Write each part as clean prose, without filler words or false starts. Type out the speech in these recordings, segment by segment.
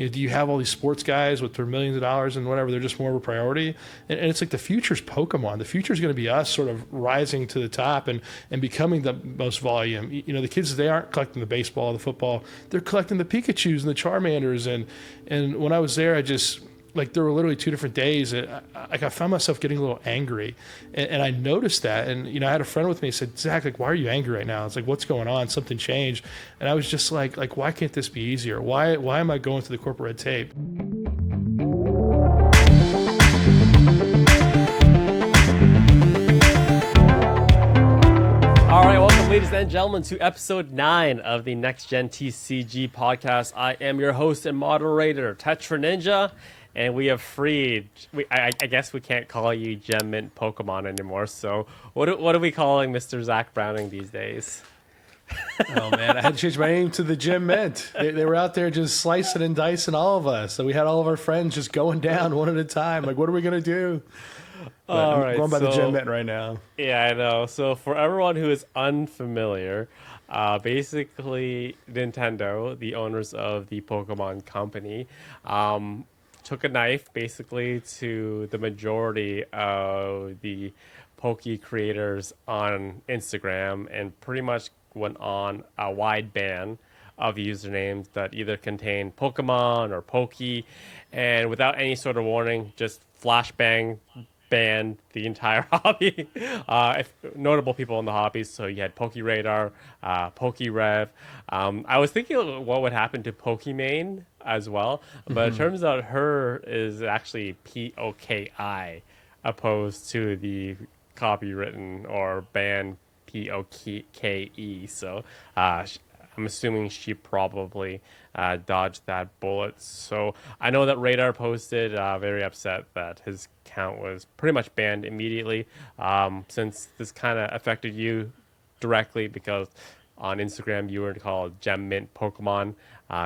do you have all these sports guys with their millions of dollars and whatever? They're just more of a priority. And it's like the future's Pokemon. The future's going to be us sort of rising to the top and becoming the most volume. The kids, they aren't collecting the baseball, the football. They're collecting the Pikachus and the Charmanders. And when I was there, I just, like, there were literally 2 different days. I found myself getting a little angry, and I noticed that. And I had a friend with me. He said, "Zach, like, why are you angry right now?" It's like, "What's going on? Something changed." And I was just like, why can't this be easier? Why am I going through the corporate red tape? All right, welcome, ladies and gentlemen, to episode 9 of the NextGen TCG podcast. I am your host and moderator, Tetra Ninja. And we have freed, I guess we can't call you Gem Mint Pokemon anymore. So what are we calling Mr. Zach Browning these days? Oh, man, I had to change my name to the Gem Mint. They were out there just slicing and dicing all of us. So we had all of our friends just going down one at a time. Like, what are we going to do? All right, I'm going by the Gem Mint right now. Yeah, I know. So for everyone who is unfamiliar, basically Nintendo, the owners of the Pokemon company, took a knife basically to the majority of the Poke creators on Instagram and pretty much went on a wide ban of usernames that either contained Pokemon or Poke, and without any sort of warning, just flashbang banned the entire hobby. Notable people in the hobby, so you had PokeRadar, PokeRev. I was thinking what would happen to Pokimane as well, but it turns out her is actually POKI, opposed to the copywritten or banned POKE. So I'm assuming she probably dodged that bullet. So I know that Radar posted very upset that his account was pretty much banned immediately, since this kind of affected you directly, because on Instagram you were called Gem Mint Pokemon.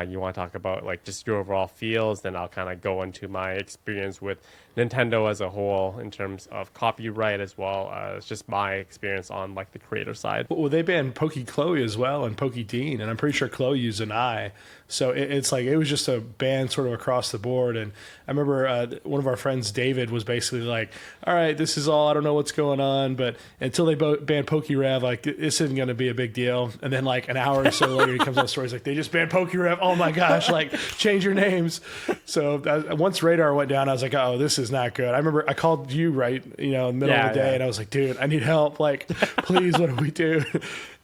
You want to talk about like just your overall feels, then I'll kind of go into my experience with Nintendo as a whole in terms of copyright, as well as just my experience on like the creator side. Well, they banned Poke Chloe as well and Poke Dean, and I'm pretty sure Chloe used an I. So it's like it was just a ban sort of across the board. And I remember one of our friends, David, was basically like, "All right, this is all. I don't know what's going on, but until they banned PokeRev, like this isn't going to be a big deal." And then like an hour or so later, he comes on the story. He's like, "They just banned PokeRev. Oh my gosh! Like change your names." So once Radar went down, I was like, "Oh, this is not good." I remember I called you in the middle of the day, and I was like, "Dude, I need help. Like, please, what do we do?"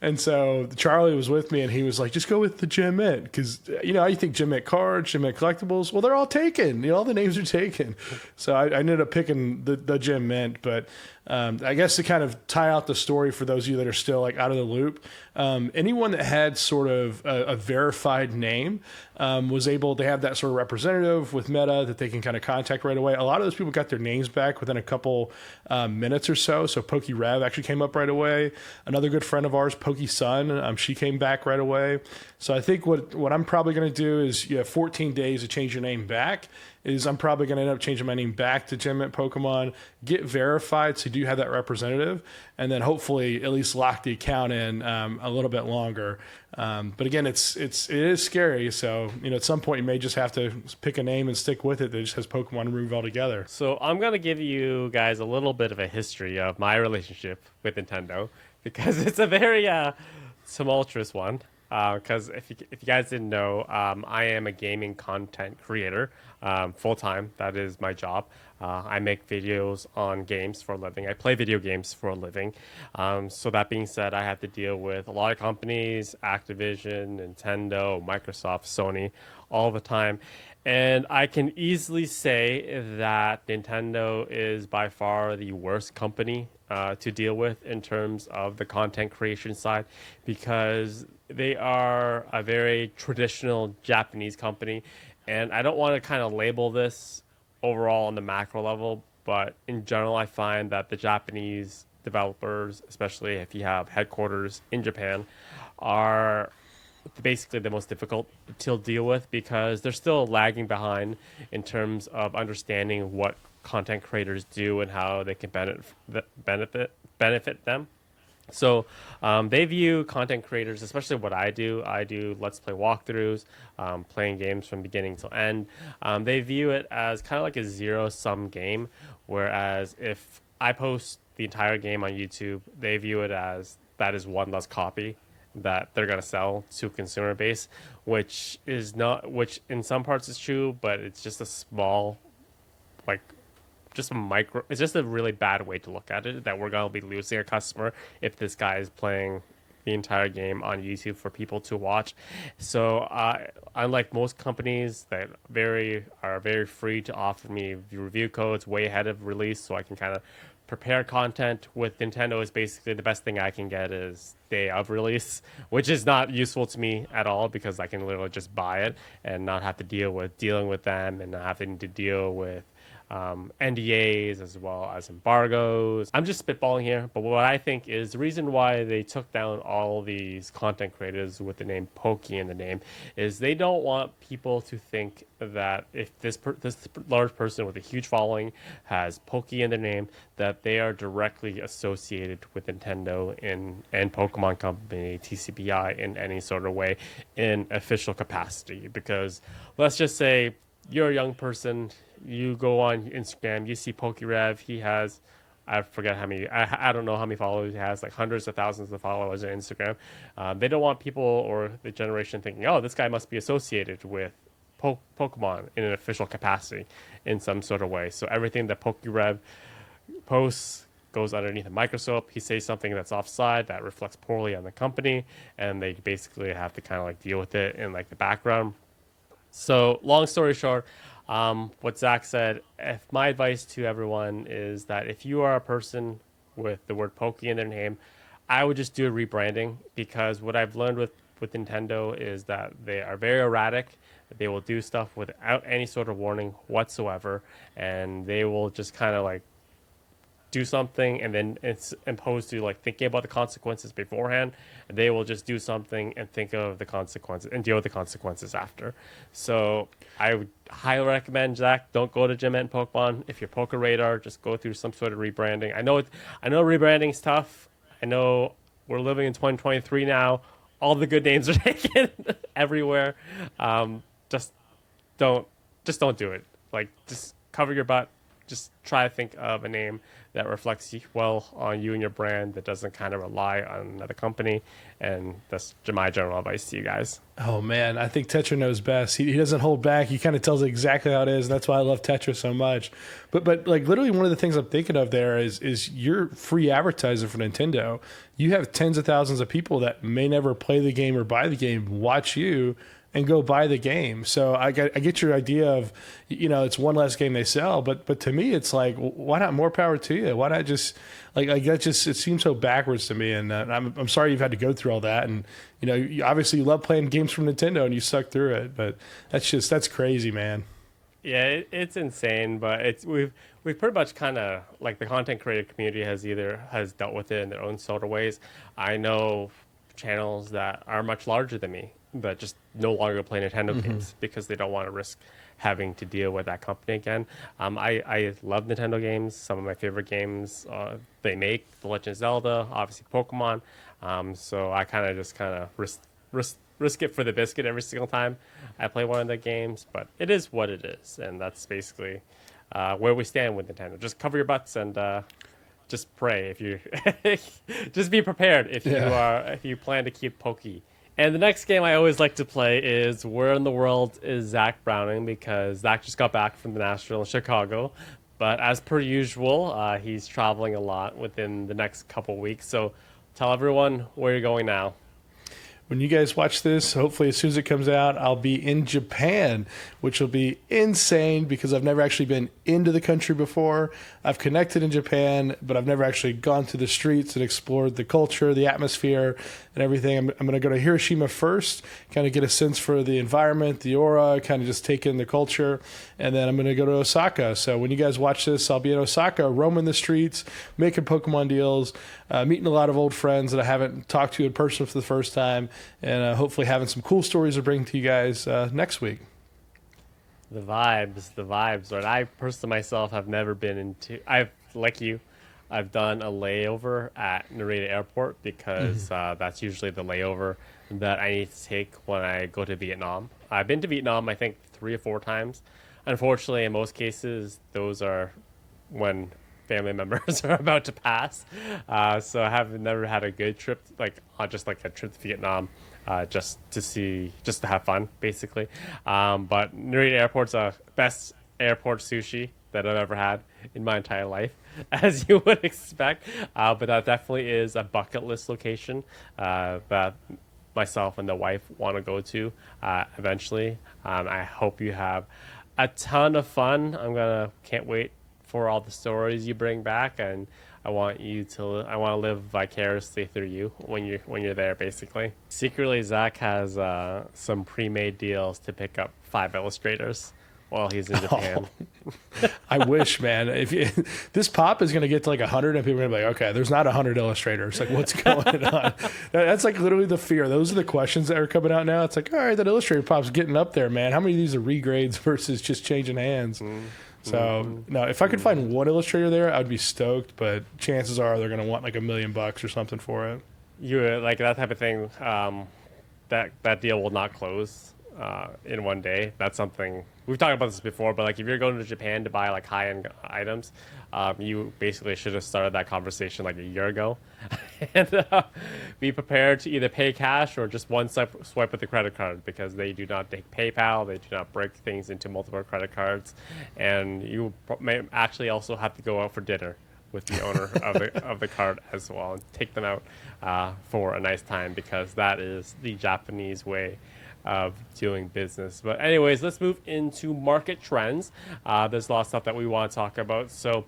And so Charlie was with me, and he was like, "Just go with the Gem Mint, because you think Gem Mint cards, Gem Mint collectibles. Well, they're all taken. All the names are taken." So I ended up picking the Gem Mint. But I guess to kind of tie out the story for those of you that are still like out of the loop, anyone that had sort of a verified name was able to have that sort of representative with Meta that they can kind of contact right away. A lot of those people got their names back within a couple minutes or so. So PokeRev actually came up right away. Another good friend of ours, PokeSun, she came back right away. So I think what I'm probably going to do is you have 14 days to change your name back. I'm probably going to end up changing my name back to Gem Mint Pokemon, get verified so you do have that representative, and then hopefully at least lock the account in a little bit longer. But again, it is scary. So at some point you may just have to pick a name and stick with it that just has Pokemon removed altogether. So I'm going to give you guys a little bit of a history of my relationship with Nintendo, because it's a very tumultuous one. Because if you guys didn't know, I am a gaming content creator full time. That is my job. I make videos on games for a living. I play video games for a living. So that being said, I have to deal with a lot of companies, Activision, Nintendo, Microsoft, Sony, all the time. And I can easily say that Nintendo is by far the worst company to deal with in terms of the content creation side, because they are a very traditional Japanese company. And I don't want to kind of label this overall on the macro level, but in general, I find that the Japanese developers, especially if you have headquarters in Japan, are basically the most difficult to deal with, because they're still lagging behind in terms of understanding what content creators do and how they can benefit them. So they view content creators, especially what I do. I do let's play walkthroughs, playing games from beginning to end. They view it as kind of like a zero sum game, whereas if I post the entire game on YouTube, they view it as that is one less copy that they're going to sell to consumer base, which is not, which in some parts is true, but it's just a small, like just a micro, it's just a really bad way to look at it, that we're going to be losing a customer if this guy is playing the entire game on YouTube for people to watch. So unlike most companies that are very free to offer me review codes way ahead of release, so I can kind of prepare content, with Nintendo is basically the best thing I can get is day of release, which is not useful to me at all, because I can literally just buy it and not have to dealing with them, and not having to deal with NDAs as well as embargoes. I'm just spitballing here, but what I think is the reason why they took down all these content creators with the name Pokey in the name is they don't want people to think that if this large person with a huge following has Pokey in their name, that they are directly associated with Nintendo and Pokemon Company, TCBI, in any sort of way in official capacity. Because let's just say you're a young person, you go on Instagram, you see PokeRev, he has, I forget how many, I don't know how many followers he has, like hundreds of thousands of followers on Instagram. They don't want people or the generation thinking, oh, this guy must be associated with Pokemon in an official capacity in some sort of way. So everything that PokeRev posts goes underneath a microscope. He says something that's offside that reflects poorly on the company, and they basically have to kind of like deal with it in like the background. So long story short, what Zach said, if my advice to everyone is that if you are a person with the word Pokey in their name, I would just do a rebranding, because what I've learned with Nintendo is that they are very erratic. They will do stuff without any sort of warning whatsoever, and they will just kind of like do something, and then it's opposed to like thinking about the consequences beforehand, they will just do something and think of the consequences and deal with the consequences after. So I would highly recommend, Zach, don't go to Gym and Pokemon. If you're Poker Radar, just go through some sort of rebranding. I know rebranding's tough. I know we're living in 2023 now. All the good names are taken everywhere. Just don't do it. Like, just cover your butt. Just try to think of a name that reflects well on you and your brand, that doesn't kind of rely on another company. And that's my general advice to you guys. Oh man, I think Tetra knows best. He doesn't hold back. He kind of tells it exactly how it is, and that's why I love Tetra so much. But like literally one of the things I'm thinking of there is you're free advertising for Nintendo. You have tens of thousands of people that may never play the game or buy the game, watch you and go buy the game. So I get your idea of, it's one less game they sell, but to me it's like, why not more power to you? Why not just like that? Just, it seems so backwards to me, and I'm sorry you've had to go through all that. And obviously you love playing games from Nintendo and you suck through it, but that's crazy, man. Yeah, it's insane, but we've pretty much kind of like the content creator community has dealt with it in their own sort of ways. I know channels that are much larger than me that just no longer play Nintendo games because they don't want to risk having to deal with that company again. I love Nintendo games. Some of my favorite games they make, The Legend of Zelda, obviously Pokemon. So I kind of risk it for the biscuit every single time I play one of the games. But it is what it is, and that's basically where we stand with Nintendo. Just cover your butts and just pray if you just be prepared if you plan to keep Pokey. And the next game I always like to play is Where in the World is Zach Browning, because Zach just got back from the Nashville in Chicago. But as per usual, he's traveling a lot within the next couple weeks. So tell everyone where you're going now. When you guys watch this, hopefully as soon as it comes out, I'll be in Japan, which will be insane because I've never actually been into the country before. I've connected in Japan, but I've never actually gone through the streets and explored the culture, the atmosphere, and everything. I'm going to go to Hiroshima first, kind of get a sense for the environment, the aura, kind of just take in the culture, and then I'm going to go to Osaka. So when you guys watch this, I'll be in Osaka, roaming the streets, making Pokemon deals, meeting a lot of old friends that I haven't talked to in person for the first time, and hopefully having some cool stories to bring to you guys next week. The vibes, right? I personally myself have never been into, like you, I've done a layover at Narita Airport because that's usually the layover that I need to take when I go to Vietnam. I've been to Vietnam, I think, 3 or 4 times. Unfortunately, in most cases, those are when family members are about to pass. So I have never had a good trip, like just like a trip to Vietnam, just to have fun, basically. But Narita Airport's the best airport sushi that I've ever had in my entire life, as you would expect. But that definitely is a bucket list location that myself and the wife want to go to eventually. I hope you have a ton of fun. Can't wait for all the stories you bring back, and I want to live vicariously through you when you're there. Basically, secretly, Zach has some pre-made deals to pick up 5 illustrators while he's in Japan. I wish, man. This pop is going to get to like 100, and people are going to be like, okay, there's not 100 illustrators. Like, what's going on? That's like literally the fear. Those are the questions that are coming out now. It's like, all right, that illustrator pop's getting up there, man. How many of these are regrades versus just changing hands? So, no, if I could find one illustrator there, I'd be stoked. But chances are they're going to want like $1 million or something for it. You like that type of thing. That deal will not close in one day. That's something we've talked about this before. But like, if you're going to Japan to buy like high-end items, you basically should have started that conversation like a year ago, and be prepared to either pay cash or just one swipe with the credit card, because they do not take PayPal. They do not break things into multiple credit cards, and you may actually also have to go out for dinner with the owner of the card as well, and take them out for a nice time, because that is the Japanese way of doing business. But anyways, let's move into market trends. There's a lot of stuff that we want to talk about. So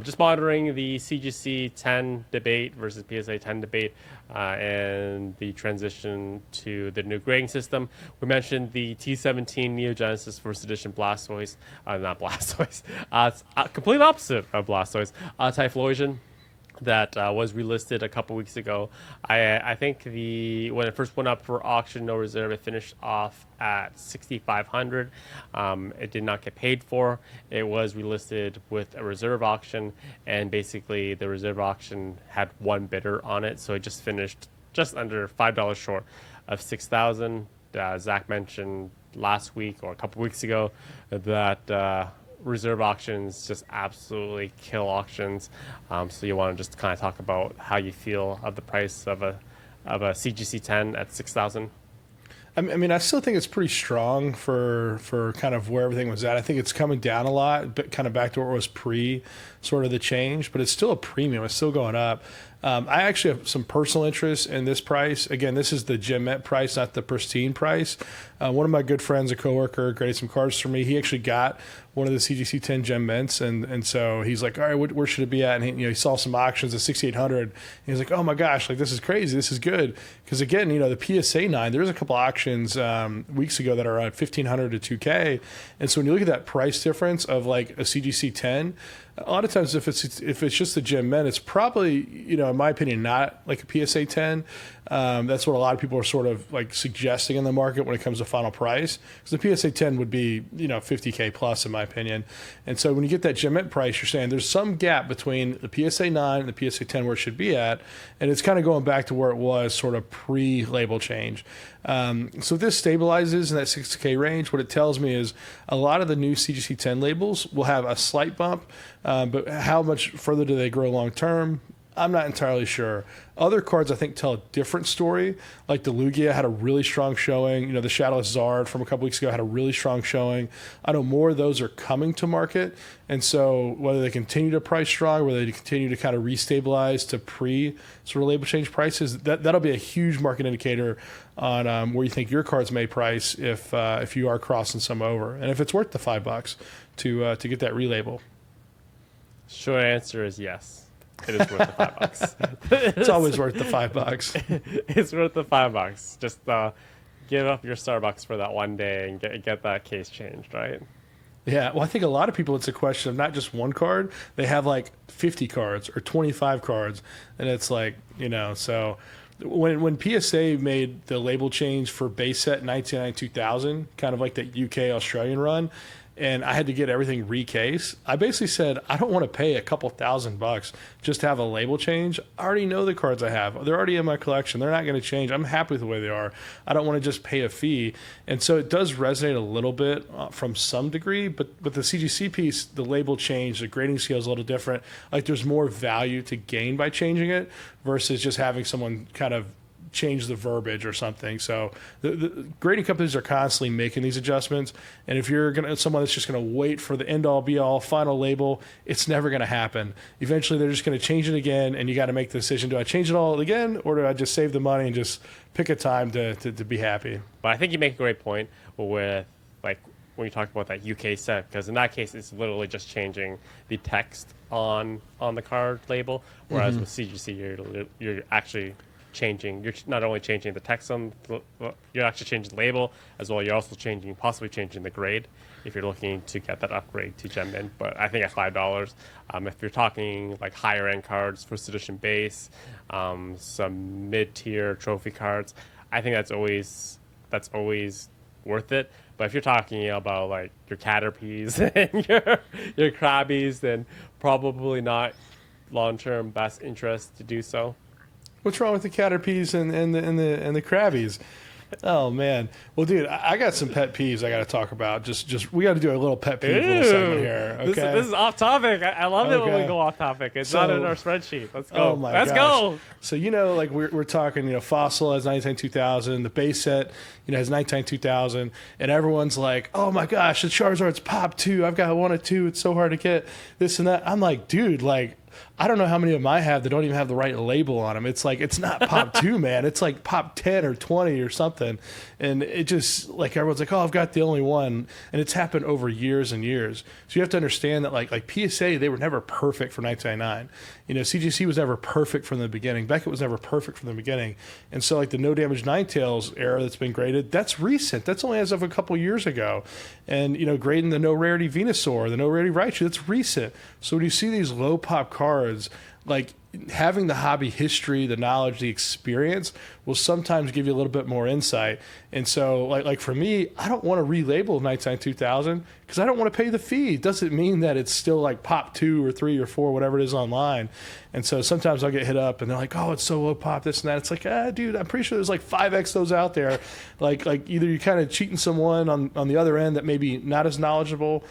just monitoring the CGC 10 debate versus PSA 10 debate and the transition to the new grading system. We mentioned the T17 Neo Genesis First Edition Blastoise, not Blastoise, it's complete opposite of Blastoise, Typhlosion, that was relisted a couple weeks ago. I think when it first went up for auction, no reserve, it finished off at 6,500. It did not get paid for. It was relisted with a reserve auction, and basically the reserve auction had one bidder on it, so it just finished just under $5 short of 6,000. Zach mentioned last week or a couple weeks ago that reserve auctions just absolutely kill auctions. So you want to just kind of talk about how you feel of the price of a CGC 10 at 6,000. I mean, I still think it's pretty strong for kind of where everything was at. I think it's coming down a lot, but kind of back to where it was pre sort of the change, but it's still a premium. It's still going up. I actually have some personal interest in this price. Again, this is the Gem Mint price, not the pristine price. One of my good friends, a coworker, graded some cards for me. He actually got one of the CGC 10 Gem Mints, and so he's like, all right, where should it be at? And he saw some auctions at 6,800. He was like, oh my gosh, like this is crazy. This is good. Because again, the PSA 9, there's a couple auctions weeks ago that are at 1,500 to 2K. And so when you look at that price difference of like a CGC 10, a lot of times if it's just the Gem Mint, it's probably, in my opinion, not like a PSA 10. That's what a lot of people are sort of like suggesting in the market when it comes to final price. Because the PSA 10 would be, 50K plus in my opinion. And so when you get that Gem Mint price, you're saying there's some gap between the PSA 9 and the PSA 10 where it should be at. And it's kind of going back to where it was sort of pre-label change. So if this stabilizes in that 6K range, what it tells me is a lot of the new CGC 10 labels will have a slight bump, but how much further do they grow long term? I'm not entirely sure. Other cards, I think, tell a different story. Like the Lugia had a really strong showing. The Shadowless Zard from a couple weeks ago had a really strong showing. I know more of those are coming to market. And so whether they continue to price strong, whether they continue to kind of restabilize to sort of label change prices, that'll be a huge market indicator on where you think your cards may price if you are crossing some over. And if it's worth the $5 to get that relabel. Short answer is yes. It is worth the $5. It's always worth the $5. It's worth the $5. Just give up your Starbucks for that one day and get that case changed, right? Yeah, well, I think a lot of people, it's a question of not just one card. They have like 50 cards or 25 cards, and it's like, so when PSA made the label change for base set 1999-2000, kind of like that UK Australian run, and I had to get everything recased, I basically said, I don't want to pay a couple $1,000 just to have a label change. I already know the cards I have. They're already in my collection. They're not going to change. I'm happy with the way they are. I don't want to just pay a fee. And so it does resonate a little bit from some degree, but with the CGC piece, the label change, the grading scale is a little different. Like there's more value to gain by changing it versus just having someone kind of change the verbiage or something. So the grading companies are constantly making these adjustments. And if you're someone that's just going to wait for the end all be all final label, it's never going to happen. Eventually they're just going to change it again. And you got to make the decision. Do I change it all again? Or do I just save the money and just pick a time to be happy? But I think you make a great point with like when you talk about that UK set, because in that case, it's literally just changing the text on the card label. Whereas with CGC, you're actually changing. You're not only changing the text on, you're actually changing the label as well. You're also possibly changing the grade if you're looking to get that upgrade to Gem Mint. But I think at $5, if you're talking like higher end cards, first edition base, some mid tier trophy cards, I think that's always worth it. But if you're talking about like your Caterpies and your Krabbies, then probably not long term best interest to do so. What's wrong with the Caterpies and the Krabbies? Oh man, well, dude, I got some pet peeves I got to talk about. Just we got to do a little pet peeve little segment here. Okay, this is off topic. I love it when we go off topic. It's not in our spreadsheet. Let's go. Oh my Let's gosh. go. So like we're talking, Fossil has 99 2000, the base set, has 99 2000, and everyone's like, oh my gosh, the Charizard's pop 2. I've got 1 or 2. It's so hard to get this and that. I'm like, dude, like, I don't know how many of them I have that don't even have the right label on them. It's like, it's not pop 2, man. It's like pop 10 or 20 or something. And it just, like, everyone's like, oh, I've got the only one. And it's happened over years and years. So you have to understand that, like PSA, they were never perfect for 1999. CGC was never perfect from the beginning. Beckett was never perfect from the beginning. And so, like, the No Damage Ninetales era that's been graded, that's recent. That's only as of a couple years ago. And, grading the No Rarity Venusaur, the No Rarity Raichu, that's recent. So when you see these low pop cards, like, having the hobby history, the knowledge, the experience will sometimes give you a little bit more insight. And so, like for me, I don't want to relabel 99 2000 because I don't want to pay the fee. It doesn't mean that it's still like pop 2 or 3 or 4, whatever it is online. And so sometimes I'll get hit up and they're like, oh, it's so low pop, this and that. It's like, dude, I'm pretty sure there's like 5x those out there. Like either you're kind of cheating someone on the other end that maybe not as knowledgeable.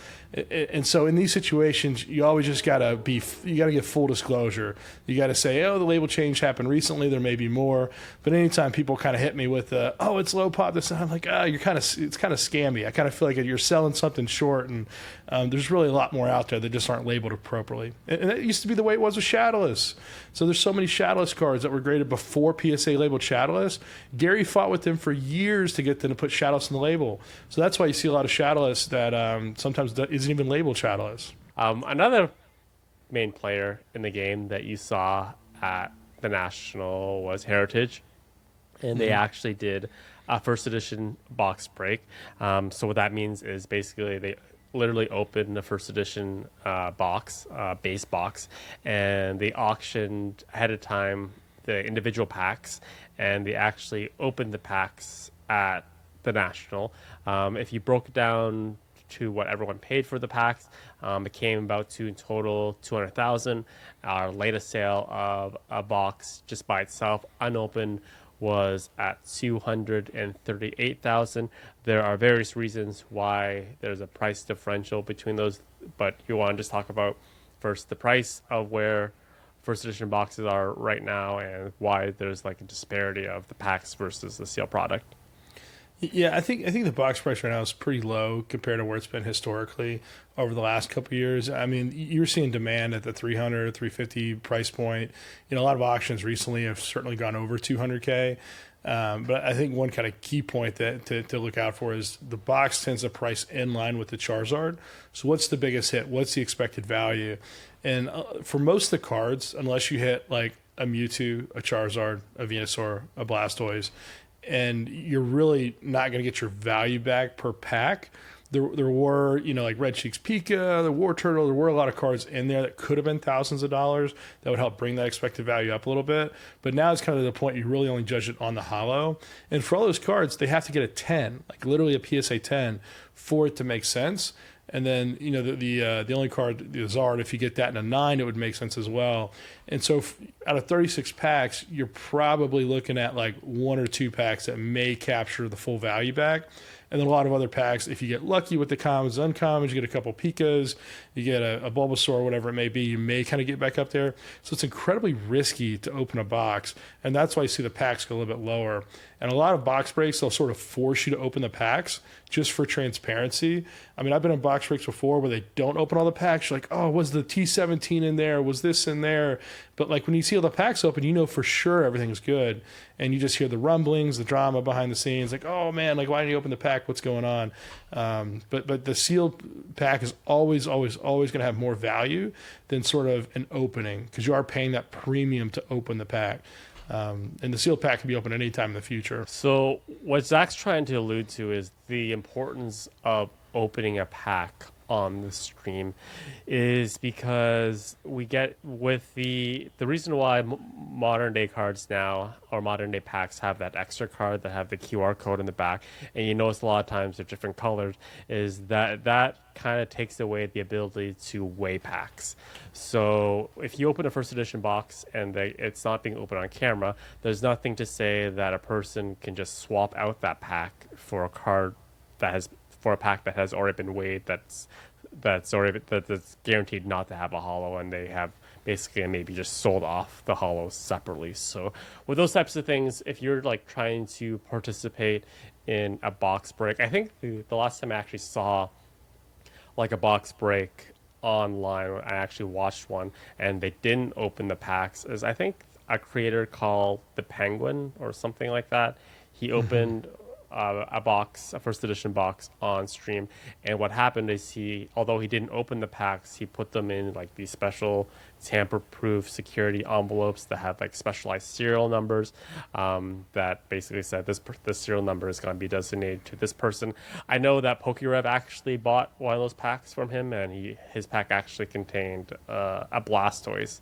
And so in these situations, you always just got to get full disclosure. You got to say, oh, the label change happened recently. There may be more. But anytime people kind of hit me with, oh, it's low pop, this, and I'm like, it's kind of scammy. I kind of feel like you're selling something short, and there's really a lot more out there that just aren't labeled appropriately. And that used to be the way it was with Shadowless. So there's so many Shadowless cards that were graded before PSA labeled Shadowless. Gary fought with them for years to get them to put Shadowless in the label. So that's why you see a lot of Shadowless that sometimes isn't even labeled Shadowless. Another main player in the game that you saw at the National was Heritage, and they actually did a first edition box break. So what that means is basically they literally opened a first edition box, base box, and they auctioned ahead of time the individual packs, and they actually opened the packs at the National. If you broke it down to what everyone paid for the packs, it came about to in total 200,000. Our latest sale of a box just by itself, unopened, was at 238,000. There are various reasons why there's a price differential between those, but you want to just talk about first the price of where first edition boxes are right now and why there's like a disparity of the packs versus the sealed product. Yeah, I think the box price right now is pretty low compared to where it's been historically over the last couple of years. I mean, you're seeing demand at the 300, 350 price point. A lot of auctions recently have certainly gone over 200K. But I think one kind of key point that to look out for is the box tends to price in line with the Charizard. So what's the biggest hit? What's the expected value? And for most of the cards, unless you hit like a Mewtwo, a Charizard, a Venusaur, a Blastoise, and you're really not going to get your value back per pack. There were, like Red Cheeks Pika, the War Turtle, there were a lot of cards in there that could have been thousands of dollars that would help bring that expected value up a little bit. But now it's kind of the point you really only judge it on the holo. And for all those cards, they have to get a 10, like literally a PSA 10, for it to make sense. And then, the only card, the Zard, if you get that in a 9, it would make sense as well. And so out of 36 packs, you're probably looking at like 1 or 2 packs that may capture the full value back. And then a lot of other packs, if you get lucky with the commons, uncommons, you get a couple Pikas, you get a Bulbasaur, whatever it may be, you may kind of get back up there. So it's incredibly risky to open a box. And that's why you see the packs go a little bit lower. And a lot of box breaks, they'll sort of force you to open the packs just for transparency. I mean, I've been in box breaks before where they don't open all the packs. You're like, oh, was the T17 in there? Was this in there? But like when you see all the packs open, you know for sure everything's good. And you just hear the rumblings, the drama behind the scenes. Like, oh, man, like why didn't you open the pack? What's going on? But the sealed pack is always going to have more value than sort of an opening because you are paying that premium to open the pack. And the sealed pack can be open anytime in the future. So what Zach's trying to allude to is the importance of opening a pack on the stream is because we get with the reason why modern day cards now or modern day packs have that extra card that have the QR code in the back, and you notice a lot of times they're different colors, is that kind of takes away the ability to weigh packs. So if you open a first edition box and it's not being opened on camera, there's nothing to say that a person can just swap out that pack for a card for a pack that has already been weighed, that's guaranteed not to have a holo, and they have basically maybe just sold off the holos separately. So with those types of things, if you're like trying to participate in a box break, I think the last time I actually saw like a box break online, I actually watched one and they didn't open the packs, is I think a creator called the Penguin or something like that. He opened a first edition box on stream, and what happened is although he didn't open the packs, he put them in like these special tamper-proof security envelopes that have like specialized serial numbers that basically said this serial number is going to be designated to this person. I know that PokeRev actually bought one of those packs from him, and his pack actually contained a Blastoise,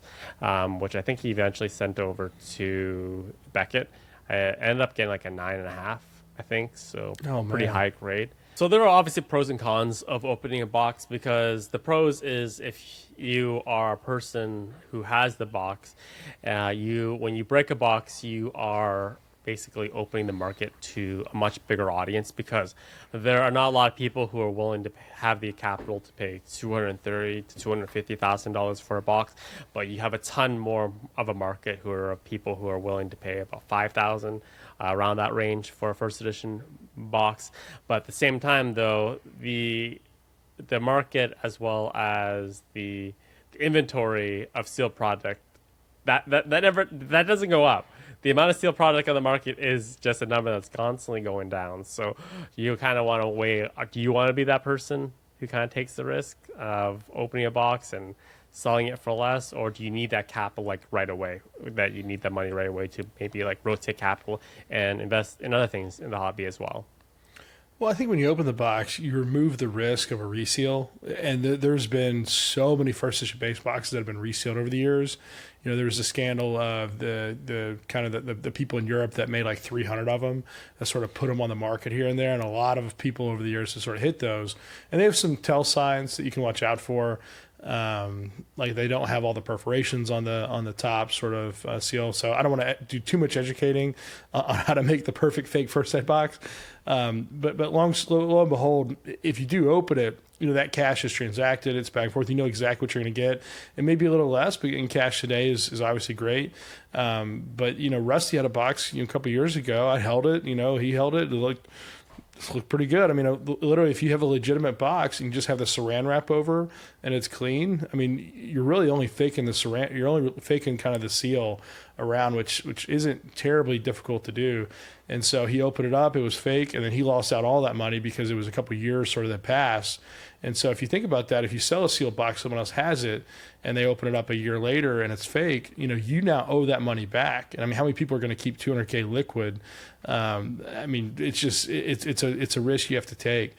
which I think he eventually sent over to Beckett. I ended up getting like a 9.5, I think, so pretty high grade. So there are obviously pros and cons of opening a box, because the pros is if you are a person who has the box, when you break a box, you are basically opening the market to a much bigger audience, because there are not a lot of people who are willing to have the capital to pay $230,000 to $250,000 for a box, but you have a ton more of a market who are people who are willing to pay about $5,000, around that range for a first edition box. But at the same time, though, the market as well as the inventory of sealed product that doesn't go up. The amount of sealed product on the market is just a number that's constantly going down. So you kind of want to weigh, do you want to be that person who kind of takes the risk of opening a box and selling it for less, or do you need that capital like right away, that you need that money right away to maybe like rotate capital and invest in other things in the hobby as well? Well, I think when you open the box, you remove the risk of a reseal, and there's been so many first edition base boxes that have been resealed over the years. There was a scandal of the kind of the people in Europe that made like 300 of them, that sort of put them on the market here and there, and a lot of people over the years have sort of hit those. And they have some tell signs that you can watch out for. Like they don't have all the perforations on the top sort of seal. So I don't want to do too much educating on how to make the perfect fake first set box. But lo and behold, if you do open it, that cash is transacted, it's back and forth. You know exactly what you're going to get. It may be a little less, but getting cash today is obviously great. But Rusty had a box a couple years ago. I held it. He held it. It looked pretty good. I mean, literally, if you have a legitimate box and you just have the saran wrap over and it's clean, I mean, you're really only faking the saran. You're only faking kind of the seal around, which isn't terribly difficult to do. And so he opened it up, it was fake, and then he lost out all that money because it was a couple of years sort of that passed. And so if you think about that, if you sell a sealed box, someone else has it, and they open it up a year later and it's fake, you now owe that money back. And I mean, how many people are going to keep $200K liquid? I mean, it's a risk you have to take.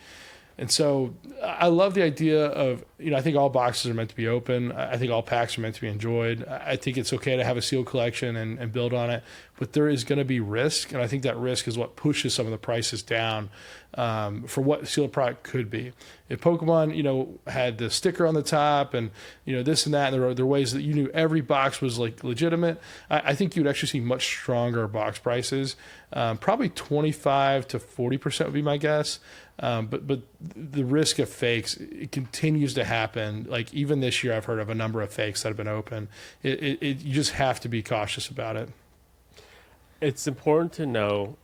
And so I love the idea of I think all boxes are meant to be open. I think all packs are meant to be enjoyed. I think it's okay to have a sealed collection and build on it, but there is going to be risk, and I think that risk is what pushes some of the prices down for what sealed product could be. If Pokemon, had the sticker on the top and this and that, and there are ways that you knew every box was like legitimate, I think you would actually see much stronger box prices. Probably 25 to 40% would be my guess. But the risk of fakes, it continues to happen. Like even this year, I've heard of a number of fakes that have been open. You just have to be cautious about it. It's important to know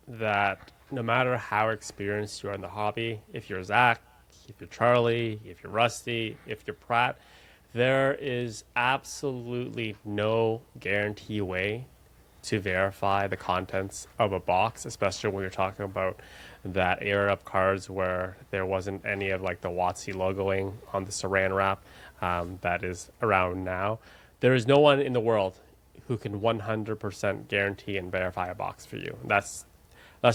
that no matter how experienced you are in the hobby, if you're Zach, if you're Charlie, if you're Rusty, if you're Pratt, there is absolutely no guarantee way to verify the contents of a box, especially when you're talking about that era of cards where there wasn't any of like the WotC logoing on the saran wrap that is around now. There is no one in the world who can 100% guarantee and verify a box for you. That's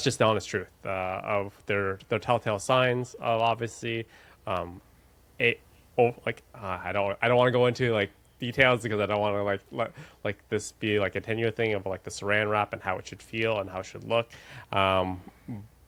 just the honest truth of their telltale signs of obviously I don't want to go into like details because I don't want to like this be like a continuous thing of like the saran wrap and how it should feel and how it should look.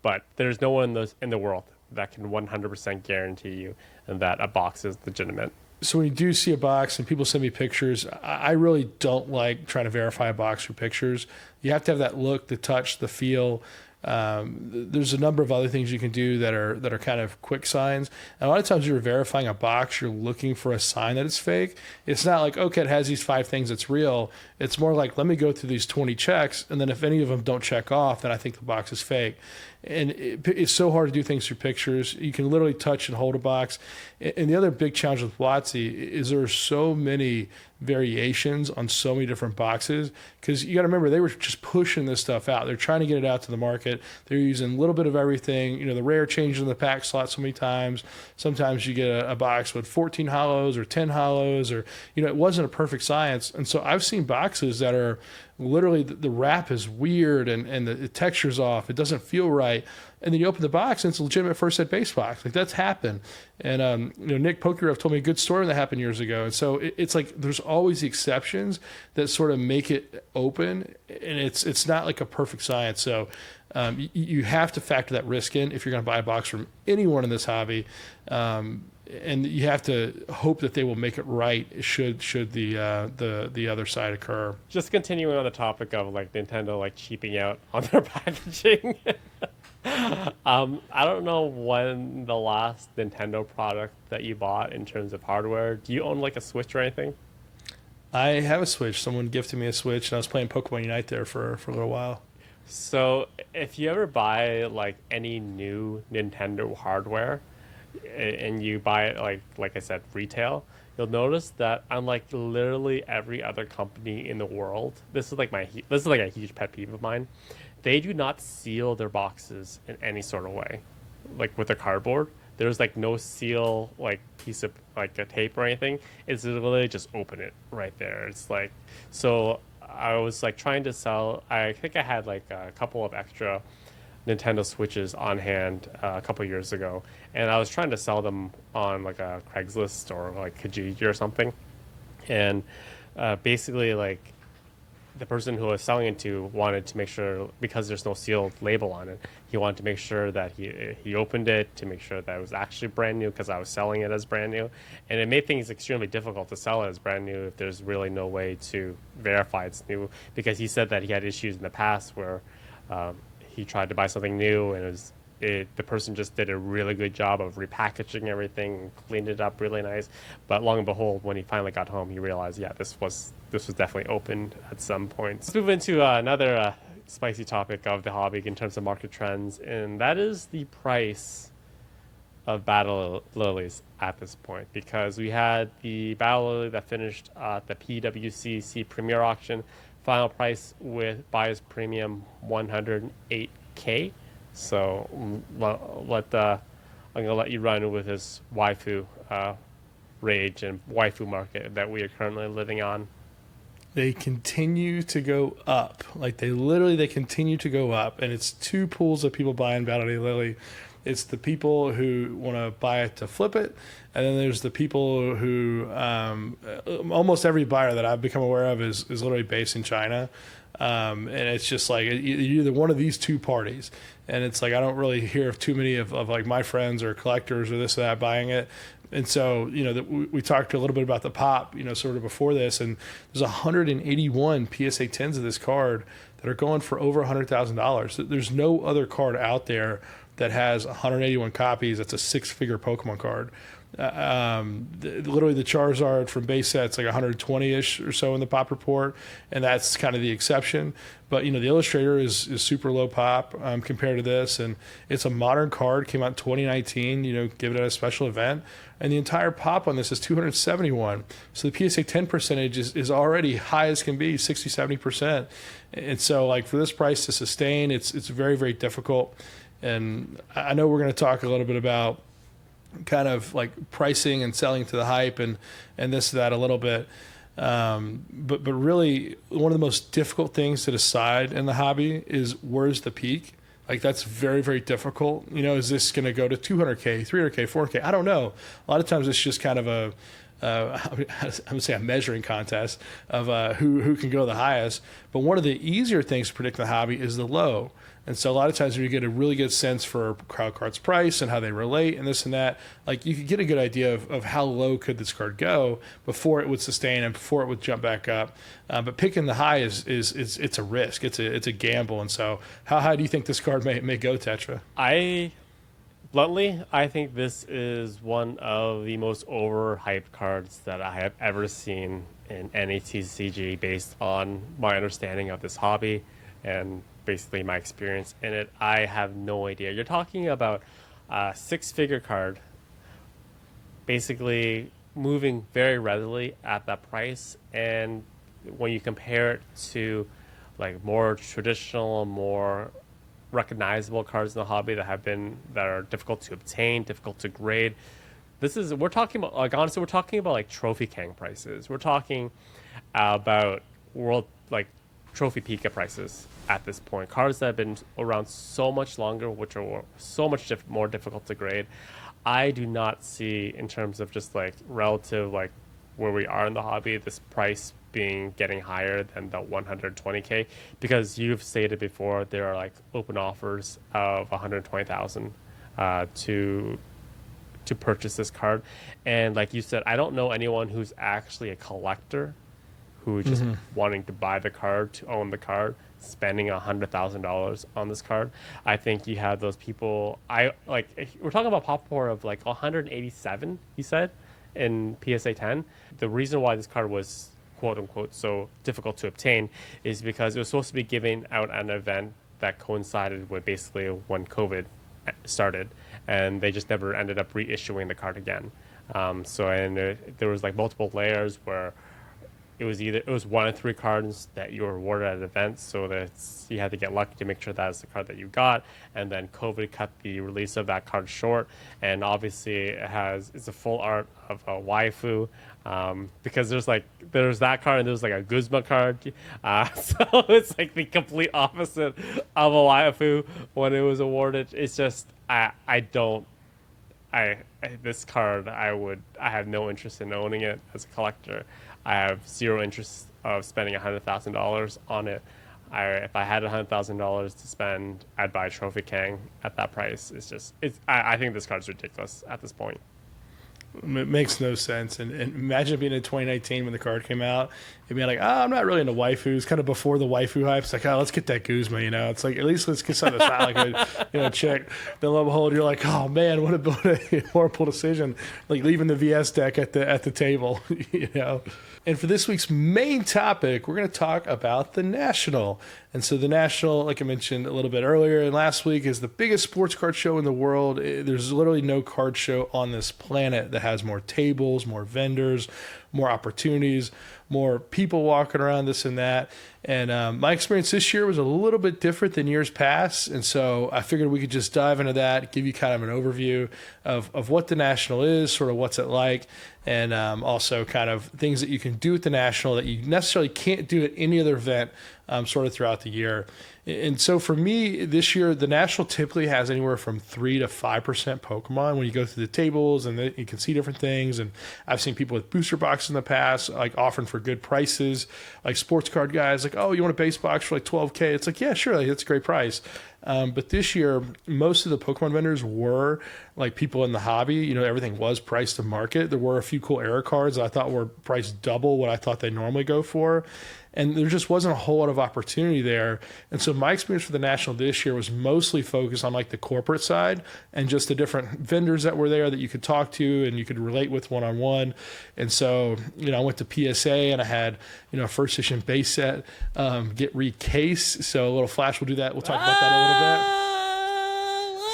But there's no one in the world that can 100% guarantee you that a box is legitimate. So when you do see a box and people send me pictures, I really don't like trying to verify a box through pictures. You have to have that look, the touch, the feel. There's a number of other things you can do that are kind of quick signs. And a lot of times you're verifying a box, you're looking for a sign that it's fake. It's not like, okay, it has these 5 things that's real. It's more like, let me go through these 20 checks, and then if any of them don't check off, then I think the box is fake. And it's so hard to do things through pictures. You can literally touch and hold a box. And the other big challenge with WotC is there are so many variations on so many different boxes, because you got to remember they were just pushing this stuff out. They're trying to get it out to the market. They're using a little bit of everything. The rare changes in the pack slot so many times. Sometimes you get a box with 14 hollows or 10 hollows, or it wasn't a perfect science. And so I've seen boxes that are literally the wrap is weird and the texture's off. It doesn't feel right. And then you open the box and it's a legitimate first set base box. Like that's happened. And, Nick Pokeref told me a good story that happened years ago. And so it's like, there's always the exceptions that sort of make it open, and it's not like a perfect science. So you have to factor that risk in if you're going to buy a box from anyone in this hobby. And you have to hope that they will make it right should the other side occur. Just continuing on the topic of like Nintendo like cheaping out on their packaging. I don't know when the last Nintendo product that you bought in terms of hardware. Do you own like a Switch or anything? I have a Switch. Someone gifted me a Switch, and I was playing Pokemon Unite there for a little while. So if you ever buy like any new Nintendo hardware, and you buy it like I said, retail, you'll notice that unlike literally every other company in the world, this is like a huge pet peeve of mine. They do not seal their boxes in any sort of way, like with a cardboard. There's like no seal, like piece of like a tape or anything. It's literally just open it right there. It's like, so I was like trying to sell. I think I had like a couple of extra Nintendo Switches on hand a couple years ago, and I was trying to sell them on like a Craigslist or like Kijiji or something. And basically, like the person who I was selling it to wanted to make sure, because there's no sealed label on it, he wanted to make sure that he opened it to make sure that it was actually brand new, because I was selling it as brand new. And it made things extremely difficult to sell it as brand new if there's really no way to verify it's new, because he said that he had issues in the past where he tried to buy something new and the person just did a really good job of repackaging everything and cleaned it up really nice. But long and behold, when he finally got home, he realized, yeah, this was definitely opened at some point. Let's move into another spicy topic of the hobby in terms of market trends, and that is the price of Battle Lilies at this point, because we had the Battle Lily that finished at the PWCC Premier Auction. Final price with buyer's premium 108K. So I'm gonna let you run with this waifu rage and waifu market that we are currently living on. They continue to go up. Like they continue to go up, and it's 2 pools of people buying Battle Lily. It's the people who want to buy it to flip it, and then there's the people who almost every buyer that I've become aware of is literally based in China. And it's just like you're either one of these two parties. And it's like I don't really hear of too many of like my friends or collectors or this or that buying it. And so, we talked a little bit about the pop, sort of before this, and there's 181 PSA 10s of this card that are going for over $100,000. There's no other card out there that has 181 copies. That's a 6-figure Pokemon card. Literally the Charizard from base set's like 120-ish or so in the pop report, and that's kind of the exception. But the Illustrator is super low pop compared to this, and it's a modern card, came out in 2019, given at a special event, and the entire pop on this is 271. So the PSA 10 percentage is already high as can be, 60-70%. And so like for this price to sustain, it's very, very difficult. And I know we're going to talk a little bit about kind of like pricing and selling to the hype and this, that a little bit. But really one of the most difficult things to decide in the hobby is where's the peak? Like that's very, very difficult. Is this going to go to 200K, 300K, 400K? I don't know. A lot of times it's just kind of I would say a measuring contest of who can go the highest. But one of the easier things to predict in the hobby is the low. And so a lot of times when you get a really good sense for crowd card's price and how they relate and this and that, like you could get a good idea of how low could this card go before it would sustain and before it would jump back up. But picking the high is it's a risk. It's a gamble. And so how high do you think this card may go, Tetra? Bluntly, I think this is one of the most overhyped cards that I have ever seen in any TCG based on my understanding of this hobby and basically my experience in it. I have no idea. You're talking about a 6-figure card basically moving very readily at that price, and when you compare it to like more traditional, more recognizable cards in the hobby that are difficult to obtain, difficult to grade, we're talking about like honestly, we're talking about like Trophy Kang prices. We're talking about world like Trophy Pika prices at this point. Cards that have been around so much longer, which are so much more difficult to grade. I do not see, in terms of just like relative like where we are in the hobby, this price getting higher than the 120K, because you've stated before there are like open offers of 120,000 to purchase this card. And like you said, I don't know anyone who's actually a collector who is just wanting to buy the card, to own the card, spending $100,000 on this card. I think you have those people. We're talking about pop report of like 187, you said, in PSA 10. The reason why this card was quote unquote so difficult to obtain is because it was supposed to be given out at an event that coincided with basically when COVID started, and they just never ended up reissuing the card again. There was like multiple layers where it was 1 of 3 cards that you were awarded at events, so that you had to get lucky to make sure that's the card that you got. And then COVID cut the release of that card short, and obviously it's a full art of a waifu, because there's that card and there's like a Guzma card, so it's like the complete opposite of a waifu when it was awarded. It's just this card I have no interest in owning it as a collector. I have zero interest of spending $100,000 on it. If I had $100,000 to spend, I'd buy Trophy Kang at that price. I think this card's ridiculous at this point. It makes no sense. And imagine being in 2019 when the card came out and being like, I'm not really into waifus. Kind of before the waifu hype. It's like, let's get that Guzma, It's like, at least let's get something that's not like a chick. Then lo and behold, you're like, oh man, what a horrible decision. Like leaving the VS deck at the table, And for this week's main topic, we're going to talk about the National. And so the National, like I mentioned a little bit earlier and last week, is the biggest sports card show in the world. There's literally no card show on this planet that has more tables, more vendors, more opportunities, more people walking around, this and that. And my experience this year was a little bit different than years past. And so I figured we could just dive into that, give you kind of an overview of what the National is, sort of what's it like, and also kind of things that you can do at the National that you necessarily can't do at any other event sort of throughout the year. And so for me this year, the National typically has anywhere from 3 to 5% Pokemon when you go through the tables, and you can see different things. And I've seen people with booster boxes in the past, like offering for good prices, like sports card guys, like, oh, you want a base box for like $12K? It's like, yeah, sure, like, that's a great price. But this year, most of the Pokemon vendors were like people in the hobby. You know, everything was priced to market. There were a few cool error cards that I thought were priced double what I thought they normally go for. And there just wasn't a whole lot of opportunity there. And so my experience for the National this year was mostly focused on like the corporate side and just the different vendors that were there that you could talk to and you could relate with one-on-one. And so, you know, I went to PSA and I had, you know, a first edition base set get recased. So a little flash, we'll do that. We'll talk about that a little bit.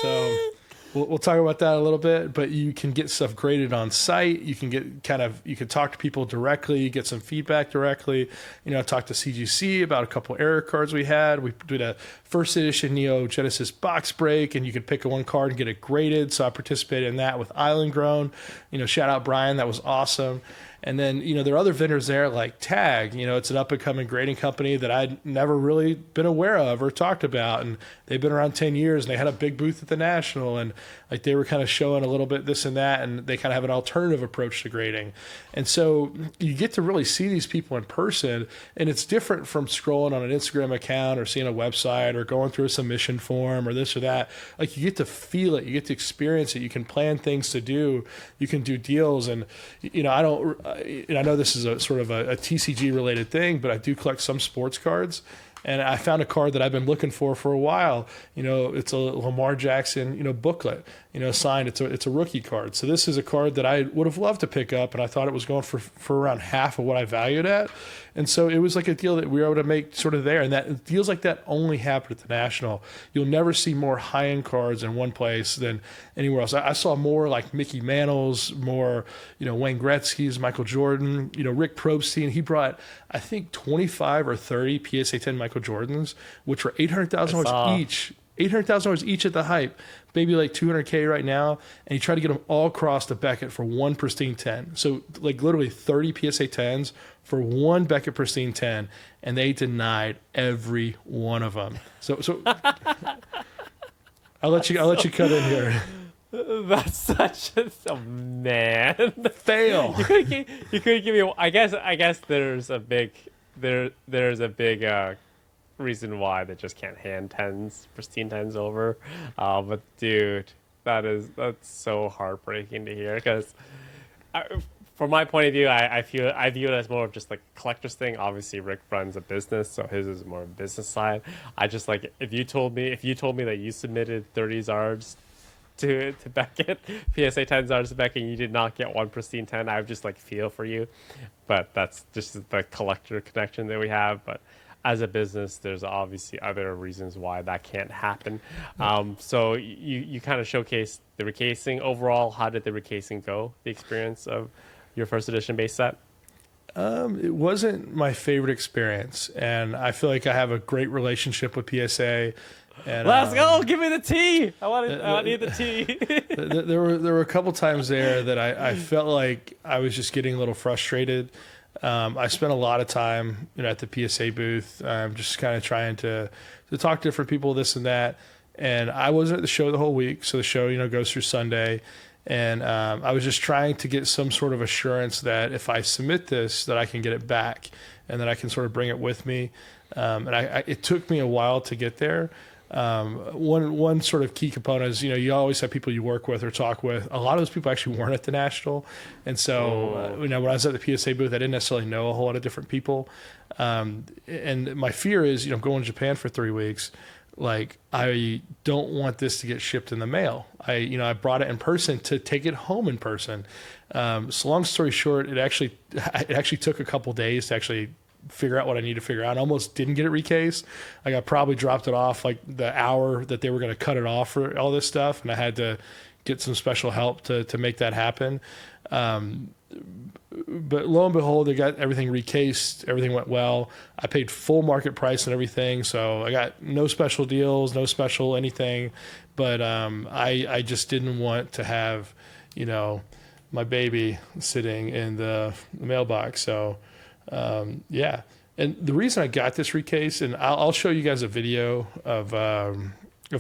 So we'll talk about that a little bit, but you can get stuff graded on site. You can get you can talk to people directly, get some feedback directly. You know, talk to CGC about a couple error cards we had. We did a first edition Neo Genesis box break, and you could pick one card and get it graded. So I participated in that with Island Grown. You know, shout out Brian. That was awesome. And then, you know, there are other vendors there like Tag. You know, it's an up-and-coming grading company that I'd never really been aware of or talked about. And they've been around 10 years, and they had a big booth at the National. And, like, they were kind of showing a little bit this and that, and they kind of have an alternative approach to grading. And so you get to really see these people in person, and it's different from scrolling on an Instagram account or seeing a website or going through a submission form or this or that. Like, you get to feel it. You get to experience it. You can plan things to do. You can do deals. And, you know, I know this is a sort of a TCG related thing, but I do collect some sports cards. And I found a card that I've been looking for a while. You know, it's a Lamar Jackson, you know, booklet, you know, signed. It's a rookie card. So this is a card that I would have loved to pick up, and I thought it was going for around half of what I valued at. And so it was like a deal that we were able to make sort of there. And that deals like that only happen at the National. You'll never see more high-end cards in one place than anywhere else. I saw more like Mickey Mantle's, more, you know, Wayne Gretzky's, Michael Jordan, you know, Rick Probstein. He brought, I think, 25 or 30 PSA 10 Michael Jordans, which were $800,000 each. $800,000 each at the hype, maybe like $200K right now, and he tried to get them all across to Beckett for one pristine 10. So like literally 30 PSA 10s for one Beckett pristine 10, and they denied every one of them. So I'll let you cut in here. That's such a man Fail. You could give me. I guess there's a big reason why they just can't hand pristine tens over. But dude, that's so heartbreaking to hear, because from my point of view, I view it as more of just like a collector's thing. Obviously, Rick runs a business, so his is more of a business side. I just like, if you told me that you submitted 30 Zards to Beckett, PSA 10 Zards to Beckett, and you did not get one pristine 10, I would just like feel for you. But that's just the collector connection that we have. But as a business, there's obviously other reasons why that can't happen. So you kind of showcased the recasing. Overall, how did the recasing go, the experience of your first edition base set? It wasn't my favorite experience, and I feel like I have a great relationship with PSA. And, let's go! Give me the tea. I need the tea. There were a couple times there that I felt like I was just getting a little frustrated. I spent a lot of time, you know, at the PSA booth, just kind of trying to talk to different people, this and that. And I wasn't at the show the whole week, so the show, you know, goes through Sunday. And I was just trying to get some sort of assurance that if I submit this, that I can get it back and that I can sort of bring it with me. And it took me a while to get there. One sort of key component is, you know, you always have people you work with or talk with. A lot of those people actually weren't at the National. And so, you know, when I was at the PSA booth, I didn't necessarily know a whole lot of different people. And my fear is, you know, going to Japan for 3 weeks, like, I don't want this to get shipped in the mail. I brought it in person to take it home in person. So long story short, it actually took a couple days to actually figure out what I need to figure out. I almost didn't get it recased. Like, I probably dropped it off like the hour that they were going to cut it off for all this stuff, and I had to get some special help to make that happen. But lo and behold, they got everything recased. Everything went well. I paid full market price and everything, so I got no special deals, no special anything. But I just didn't want to have, you know, my baby sitting in the mailbox. So yeah, And the reason I got this recase, and I'll show you guys a video of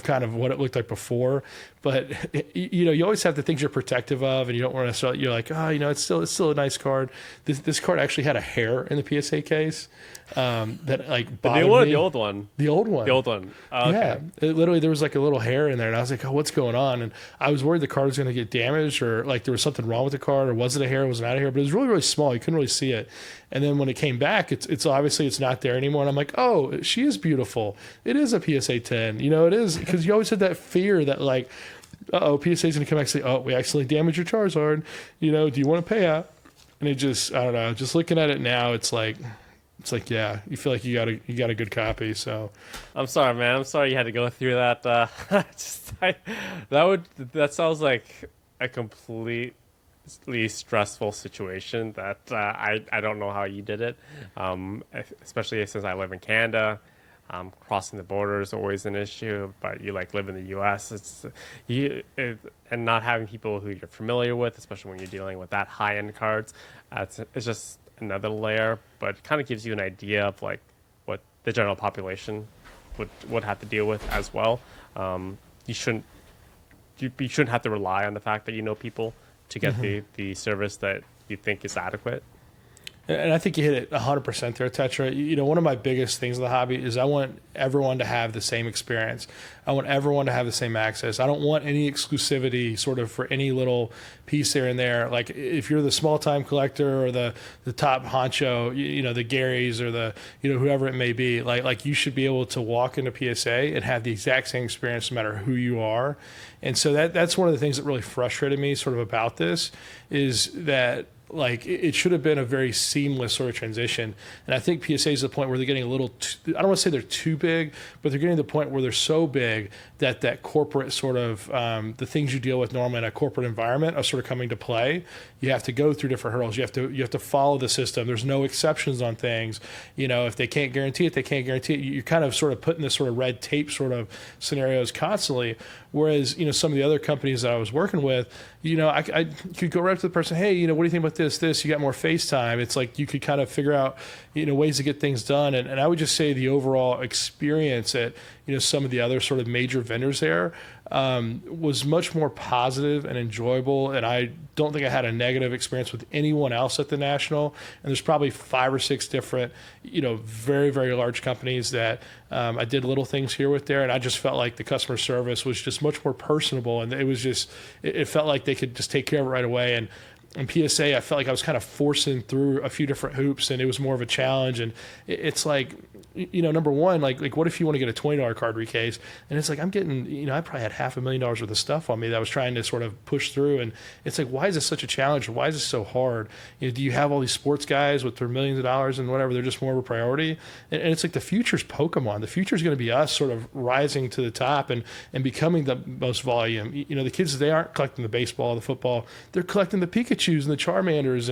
kind of what it looked like before, but you always have the things you're protective of, and you don't want to start. You're like, oh, it's still a nice card. This card actually had a hair in the PSA case that like The new one, or the old one? The old one. The old one. Oh, okay. Yeah, literally there was like a little hair in there, and I was like, oh, what's going on? And I was worried the card was going to get damaged, or like there was something wrong with the card, or was it a hair, was it not a hair? But it was really, really small. You couldn't really see it. And then when it came back, it's obviously it's not there anymore. And I'm like, oh, she is beautiful. It is a PSA 10. It is, because you always had that fear that like, uh-oh, PSA is going to come back and say, oh, we accidentally damaged your Charizard. Do you want to pay out? And it just, I don't know, just looking at it now, it's like, yeah, you feel like you got a good copy. So I'm sorry, man. I'm sorry you had to go through that. That sounds like a completely stressful situation that I don't know how you did it. Especially since I live in Canada. Crossing the border is always an issue, but you like live in the U.S. And not having people who you're familiar with, especially when you're dealing with that high-end cards, it's just another layer. But it kind of gives you an idea of like what the general population would have to deal with as well. You shouldn't have to rely on the fact that you know people to get the service that you think is adequate. And I think you hit it 100% there, Tetra. One of my biggest things in the hobby is I want everyone to have the same experience. I want everyone to have the same access. I don't want any exclusivity sort of for any little piece here and there. Like if you're the small-time collector or the top honcho, the Garys or the, whoever it may be, like you should be able to walk into PSA and have the exact same experience no matter who you are. And so that's one of the things that really frustrated me sort of about this is that like it should have been a very seamless sort of transition. And I think PSA is the point where they're getting a little I don't want to say they're too big, but they're getting to the point where they're so big that corporate sort of the things you deal with normally in a corporate environment are sort of coming to play. You have to go through different hurdles. You have to follow the system. There's no exceptions on things. If they can't guarantee it, they can't guarantee it. You're kind of sort of putting this sort of red tape sort of scenarios constantly. Whereas, some of the other companies that I was working with, I could go right up to the person, hey, what do you think about this? You got more FaceTime. It's like you could kind of figure out, ways to get things done. And I would just say the overall experience at, some of the other sort of major vendors there was much more positive and enjoyable. And I don't think I had a negative experience with anyone else at the National. And there's probably 5 or 6 different, very, very large companies that I did little things here with there. And I just felt like the customer service was just much more personable. And it felt like they could just take care of it right away. And PSA, I felt like I was kind of forcing through a few different hoops, and it was more of a challenge. And it's like, number one, like what if you want to get a $20 card recase? And it's like, I'm getting, I probably had $500,000 worth of stuff on me that I was trying to sort of push through. And it's like, why is this such a challenge? Why is this so hard? Do you have all these sports guys with their millions of dollars and whatever? They're just more of a priority. And it's like the future's Pokemon. The future's going to be us sort of rising to the top and becoming the most volume. The kids, they aren't collecting the baseball, the football. They're collecting the Pikachus and the Charmanders.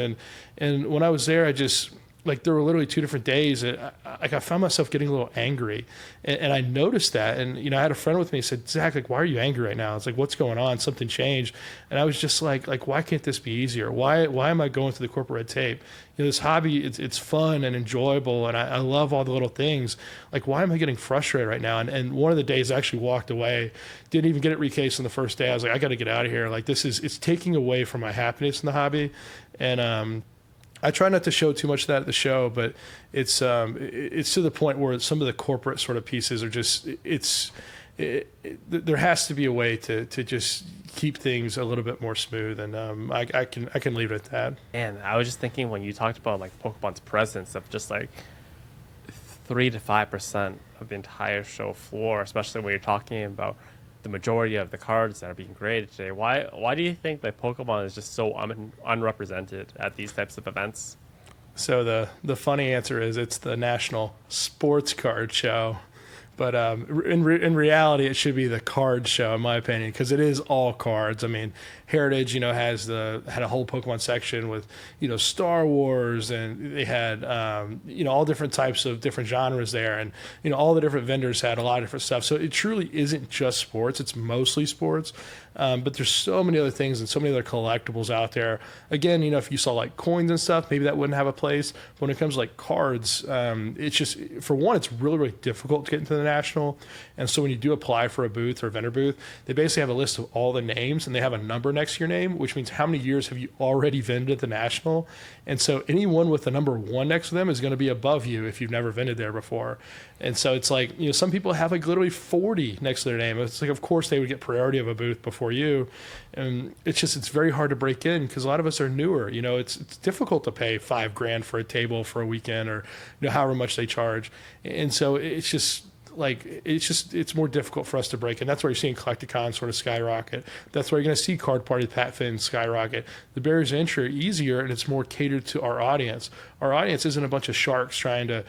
And when I was there, I just, like there were literally 2 different days. I found myself getting a little angry, and I noticed that. And I had a friend with me. He said, "Zach, like, why are you angry right now?" It's like, "What's going on? Something changed." And I was just like, why can't this be easier? Why am I going through the corporate red tape? This hobby, it's fun and enjoyable, and I love all the little things. Like, why am I getting frustrated right now? And one of the days I actually walked away, didn't even get it recased on the first day. I was like, I got to get out of here. Like, it's taking away from my happiness in the hobby, and I try not to show too much of that at the show, but it's to the point where some of the corporate sort of pieces are just there has to be a way to just keep things a little bit more smooth, and I can leave it at that. And I was just thinking when you talked about like Pokemon's presence of just like 3 to 5% of the entire show floor, especially when you're talking about the majority of the cards that are being created today. Why do you think that Pokemon is just so unrepresented at these types of events? So the funny answer is it's the National Sports Card Show. But in reality, it should be the card show, in my opinion, because it is all cards. I mean, Heritage, had a whole Pokemon section with, Star Wars, and they had, all different types of different genres there, and all the different vendors had a lot of different stuff. So it truly isn't just sports; it's mostly sports. But there's so many other things and so many other collectibles out there. Again, if you saw like coins and stuff, maybe that wouldn't have a place. But when it comes to like cards, it's just, for one, it's really, really difficult to get into the National. And so when you do apply for a booth or a vendor booth, they basically have a list of all the names and they have a number next to your name, which means how many years have you already vended at the National. And so anyone with the number 1 next to them is going to be above you if you've never vended there before. And so it's like, some people have like literally 40 next to their name. It's like, of course they would get priority of a booth before you. And it's very hard to break in because a lot of us are newer. It's difficult to pay $5,000 for a table for a weekend, or however much they charge. And so it's more difficult for us to break in. That's where you're seeing Collecticon sort of skyrocket. That's where you're going to see Card Party, Pat Finn skyrocket. The barriers to entry are easier, and it's more catered to our audience. Our audience isn't a bunch of sharks trying to,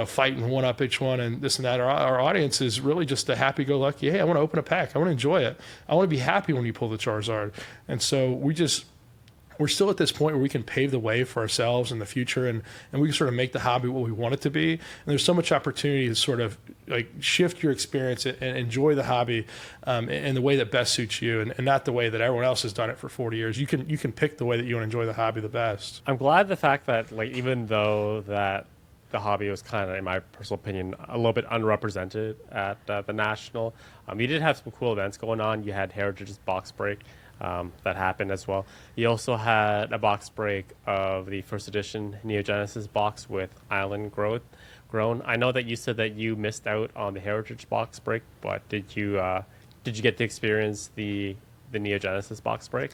fight and one up each one and this and that. Our audience is really just the happy-go-lucky. Hey, I want to open a pack. I want to enjoy it. I want to be happy when you pull the Charizard. And so we're still at this point where we can pave the way for ourselves in the future, and we can sort of make the hobby what we want it to be. And there's so much opportunity to sort of like shift your experience and enjoy the hobby in the way that best suits you, and not the way that everyone else has done it for 40 years. You can pick the way that you want to enjoy the hobby the best. I'm glad the fact that, like, even though that the hobby was kind of, in my personal opinion, a little bit unrepresented at the National, you did have some cool events going on. You had Heritage's box break. That happened as well. You also had a box break of the first edition Neo Genesis box with Island Grown. I know that you said that you missed out on the Heritage box break, but did you get to experience the Neo Genesis box break?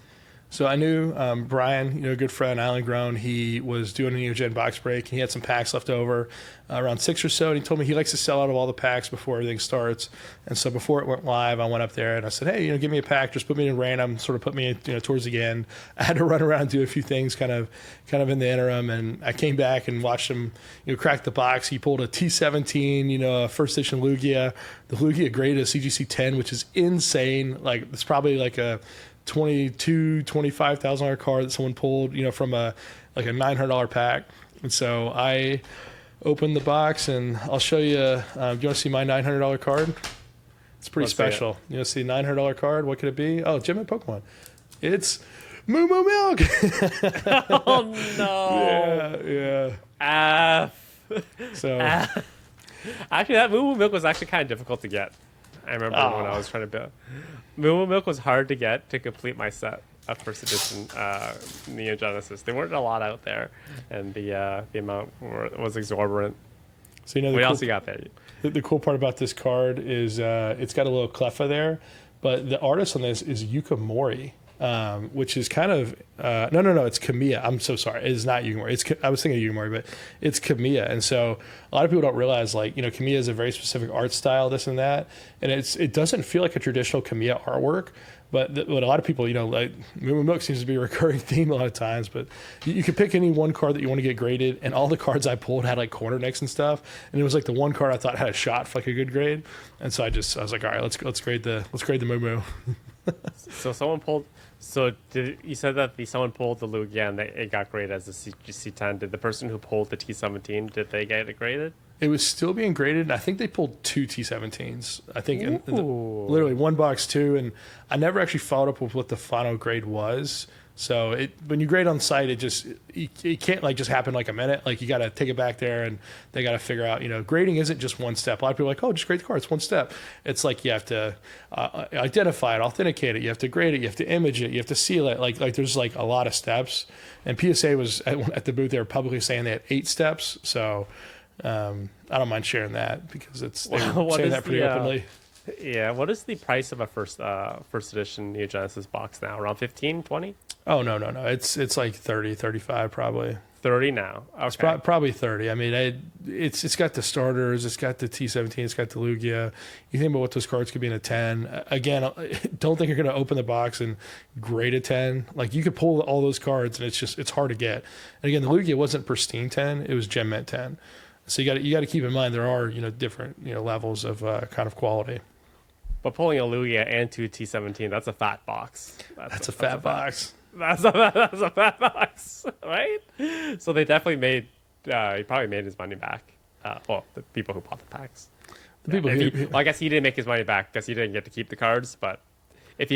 So I knew Brian, a good friend, Island Grown. He was doing a Neo Gen box break, and he had some packs left over, around 6 or so, and he told me he likes to sell out of all the packs before everything starts. And so before it went live, I went up there and I said, hey, give me a pack, just put me in random, sort of put me in, towards the end. I had to run around and do a few things kind of in the interim, and I came back and watched him, crack the box. He pulled a T17, a first edition Lugia, the Lugia Great, a CGC 10, which is insane. Like, it's probably like a $25,000 card that someone pulled, from a $900 pack. And so I opened the box, and I'll show you. Do you want to see my $900 card? It's pretty special. You want to see a $900 card? What could it be? Oh, Gem and Pokemon. It's Moo Moo Milk. Oh no! Yeah. So actually, that Moo Moo Milk was actually kind of difficult to get. I remember when I was trying to build. Moo Moo Milk was hard to get to complete my set of first edition Neo Genesis. There weren't a lot out there, and the amount was exorbitant. So what else you got there? The cool part about this card is it's got a little Cleffa there, but the artist on this is Yuka Mori. Which is kind of no, it's Kamiya. I'm so sorry, it is not Yuka Mori. I was thinking of Yuka Mori, but it's Kamiya. And so a lot of people don't realize, Kamiya is a very specific art style, this and that, and it doesn't feel like a traditional Kamiya artwork. But a lot of people, like Moo Moo Milk seems to be a recurring theme a lot of times. But you can pick any one card that you want to get graded, and all the cards I pulled had like corner necks and stuff. And it was like the one card I thought had a shot for like a good grade. And so I was like, all right, let's grade the Moo Moo. So someone pulled. So you said that someone pulled the Lugia and it got graded as a CGC10. Did the person who pulled the T17, did they get it graded? It was still being graded, and I think they pulled 2 T17s. I think literally one box, 2, and I never actually followed up with what the final grade was. So when you grade on site, it can't just happen like a minute. Like, you got to take it back there, and they got to figure out, grading isn't just one step. A lot of people are like, oh, just grade the card. It's one step. It's like you have to identify it, authenticate it. You have to grade it. You have to image it. You have to seal it. Like there's like a lot of steps. And PSA was at the booth. They were publicly saying they had 8 steps. So I don't mind sharing that because they were saying that pretty openly. Yeah, what is the price of a first edition Neo Genesis box now? Around 15, 20? Oh, no. It's like 30, 35 probably. 30 now. Okay. It's probably 30. I mean, it's got the starters, it's got the T17, it's got the Lugia. You think about what those cards could be in a 10. Again, don't think you're going to open the box and grade a 10. Like, you could pull all those cards, and it's hard to get. And again, the Lugia wasn't pristine 10, it was Gem Mint 10. So you got to keep in mind there are different levels of kind of quality. But pulling a Lugia and 2 T17, that's a fat box. That's a fat box. That's a fat box, right? So they definitely made. He probably made his money back. The people who bought the packs. I guess he didn't make his money back because he didn't get to keep the cards. But if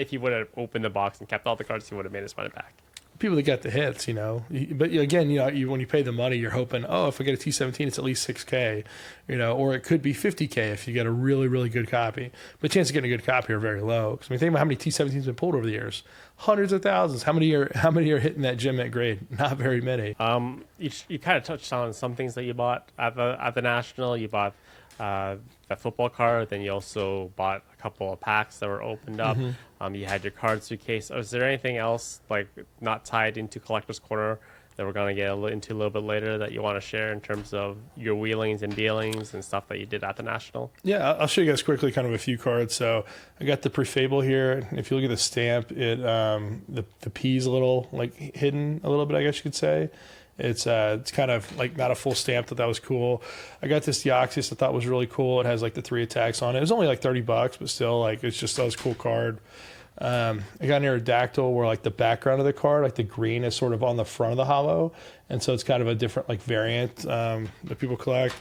he would have opened the box and kept all the cards, he would have made his money back. People that got the hits, but again, when you pay the money, you're hoping, oh, if I get a T17, it's at least 6K, or it could be 50K if you get a really, really good copy. But the chances of getting a good copy are very low. Because think about how many T17s have been pulled over the years. Hundreds of thousands. How many are hitting that gem at grade? Not very many. You kind of touched on some things that you bought at the National. You bought that football card, then you also bought a couple of packs that were opened up. You had your card suitcase. Was there anything else like not tied into Collector's Corner that we're going to get into a little bit later that you want to share in terms of your wheelings and dealings and stuff that you did at the National? Yeah, I'll show you guys quickly kind of a few cards. So I got the Prefable here. If you look at the stamp, it the P's a little like hidden a little bit, I guess you could say. It's kind of like not a full stamp. That was cool. I got this Deoxys I thought was really cool. It has like the 3 attacks on it. It was only like $30, but still like it's just that was a cool card. I got an Aerodactyl where like the background of the card, like the green is sort of on the front of the holo, and so it's kind of a different like variant that people collect.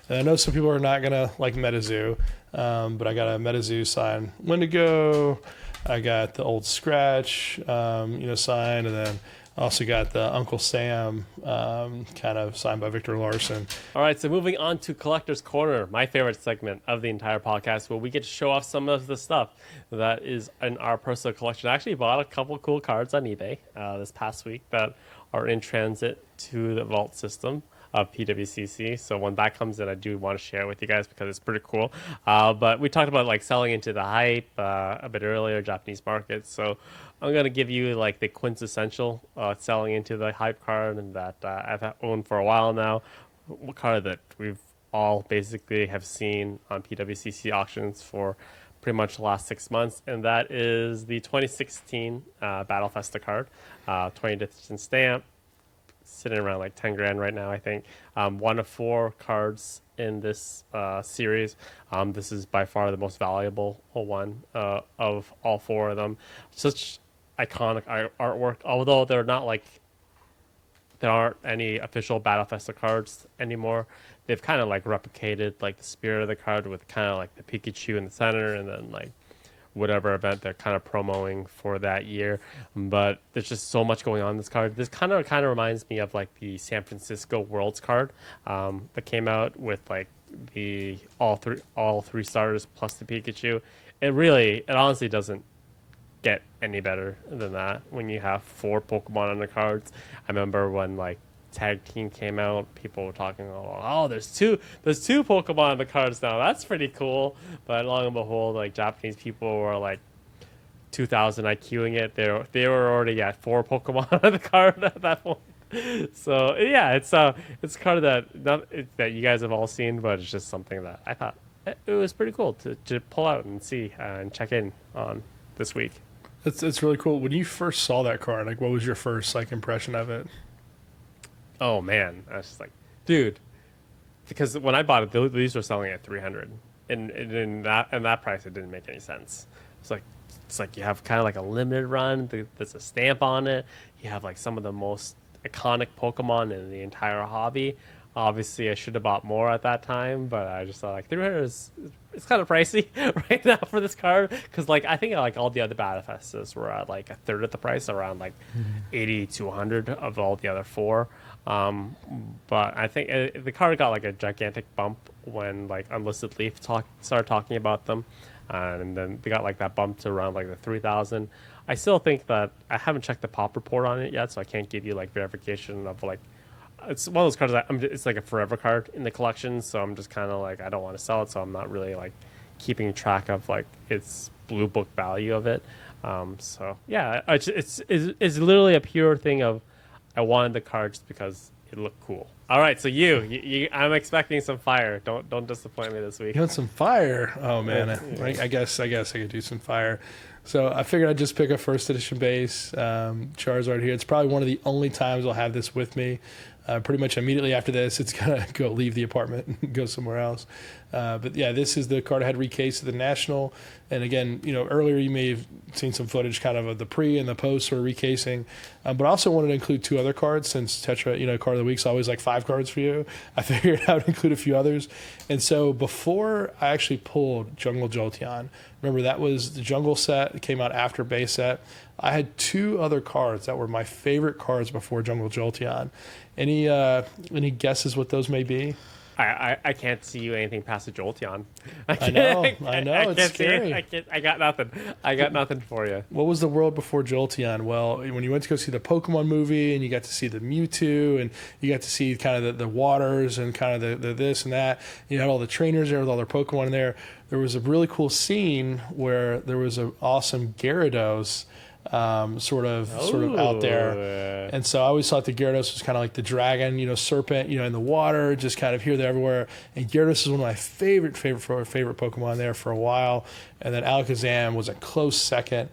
And I know some people are not gonna like MetaZoo, but I got a MetaZoo signed Wendigo. I got the old Scratch, signed, and then also got the Uncle Sam kind of signed by Victor Larson. All right, so moving on to Collector's Corner, my favorite segment of the entire podcast, where we get to show off some of the stuff that is in our personal collection. I actually bought a couple cool cards on eBay this past week that are in transit to the vault system of PWCC. So when that comes in, I do want to share it with you guys because it's pretty cool. But we talked about like selling into the hype a bit earlier, Japanese markets. So I'm going to give you like the quintessential selling into the hype card, and that I've owned for a while now. A card that we've all basically have seen on PWCC auctions for pretty much the last 6 months, and that is the 2016 Battle Festa card, 20th edition stamp, sitting around like 10 grand right now, I think. One of 4 cards in this series. This is by far the most valuable one of all 4 of them. Such iconic artwork, although there aren't any official Battle Festa cards anymore. They've kind of like replicated like the spirit of the card with kind of like the Pikachu in the center, and then like whatever event they're kind of promoting for that year. But there's just so much going on in this card. This kind of reminds me of like the San Francisco Worlds card that came out with like the all three starters plus the Pikachu. It honestly doesn't get any better than that when you have 4 Pokemon on the cards. I remember when like Tag Team came out, people were talking about, oh, there's two Pokemon on the cards now. That's pretty cool. But long and behold, like Japanese people were like 2,000 IQing it. They were already at 4 Pokemon on the card at that point. So yeah, it's a card that you guys have all seen, but it's just something that I thought it was pretty cool to pull out and see and check in on this week. It's really cool. When you first saw that card, like what was your first like impression of it? Oh man, I was just like, dude, because when I bought it, these were selling at 300, and in that price, it didn't make any sense. It's like you have kind of like a limited run. There's a stamp on it. You have like some of the most iconic Pokemon in the entire hobby. Obviously, I should have bought more at that time, but I just thought like 300 it's kind of pricey right now for this card, because like I think like all the other Battle Festas were at like a third of the price, around like 80 to 100 of all the other 4. But I think the card got like a gigantic bump when like Unlisted Leaf started talking about them, and then they got like that bump to around like the 3,000. I still think that I haven't checked the pop report on it yet, so I can't give you like verification of like. It's one of those cards that it's like a forever card in the collection, so I'm just kind of like, I don't want to sell it, so I'm not really like keeping track of like its blue book value of it. So yeah, it's literally a pure thing of I wanted the card just because it looked cool. All right, so you I'm expecting some fire. Don't disappoint me this week. You want some fire? Oh man, I guess I could do some fire. So I figured I'd just pick a first edition base Charizard here. It's probably one of the only times I'll have this with me. Pretty much immediately after this, it's gonna go leave the apartment and go somewhere else. But yeah, this is the card I had recased at the National. And again, earlier you may have seen some footage kind of the pre and the post sort of recasing. But I also wanted to include 2 other cards since Tetra, card of the week's always like 5 cards for you. I figured I would include a few others. And so before I actually pulled Jungle Jolteon, remember that was the Jungle set. It came out after base set. I had 2 other cards that were my favorite cards before Jungle Jolteon. Any guesses what those may be? I can't see you anything past the Jolteon. I know. It's scary. I got nothing. I got nothing for you. What was the world before Jolteon? Well, when you went to go see the Pokemon movie and you got to see the Mewtwo and you got to see kind of the waters and kind of the this and that, you had all the trainers there with all their Pokemon in there. There was a really cool scene where there was an awesome Gyarados sort of out there. And so I always thought the Gyarados was kind of like the dragon, serpent, in the water, just kind of here, there, everywhere. And Gyarados is one of my favorite Pokemon there for a while. And then Alakazam was a close second.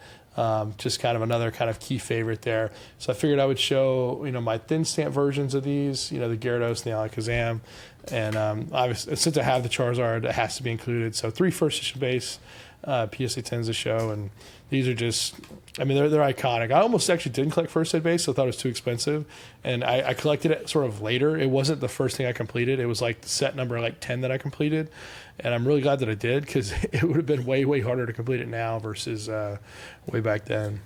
Just kind of another kind of key favorite there. So I figured I would show, my thin stamp versions of these, the Gyarados and the Alakazam. And obviously, since I have the Charizard, it has to be included. So 3 first edition base PSA 10s to show, and these are just, they're iconic. I almost actually didn't collect first ed base, so I thought it was too expensive, and I collected it sort of later. It wasn't the first thing I completed. It was like the set number 10 that I completed, and I'm really glad that I did, because it would have been way, way harder to complete it now versus way back then.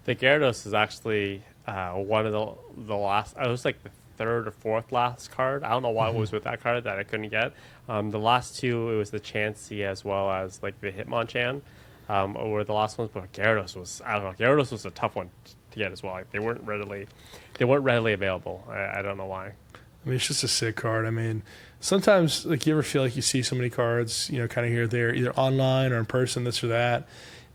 The Gyarados is actually one of the last, I was like the 3rd or 4th last card. I don't know why it was with that card that I couldn't get. The last 2, it was the Chansey as well as like the Hitmonchan, were the last ones. But Gyarados was, I don't know, Gyarados was a tough one to get as well. Like, they weren't readily available. I don't know why. It's just a sick card. Sometimes you ever feel like you see so many cards, kind of here or there, either online or in person, this or that.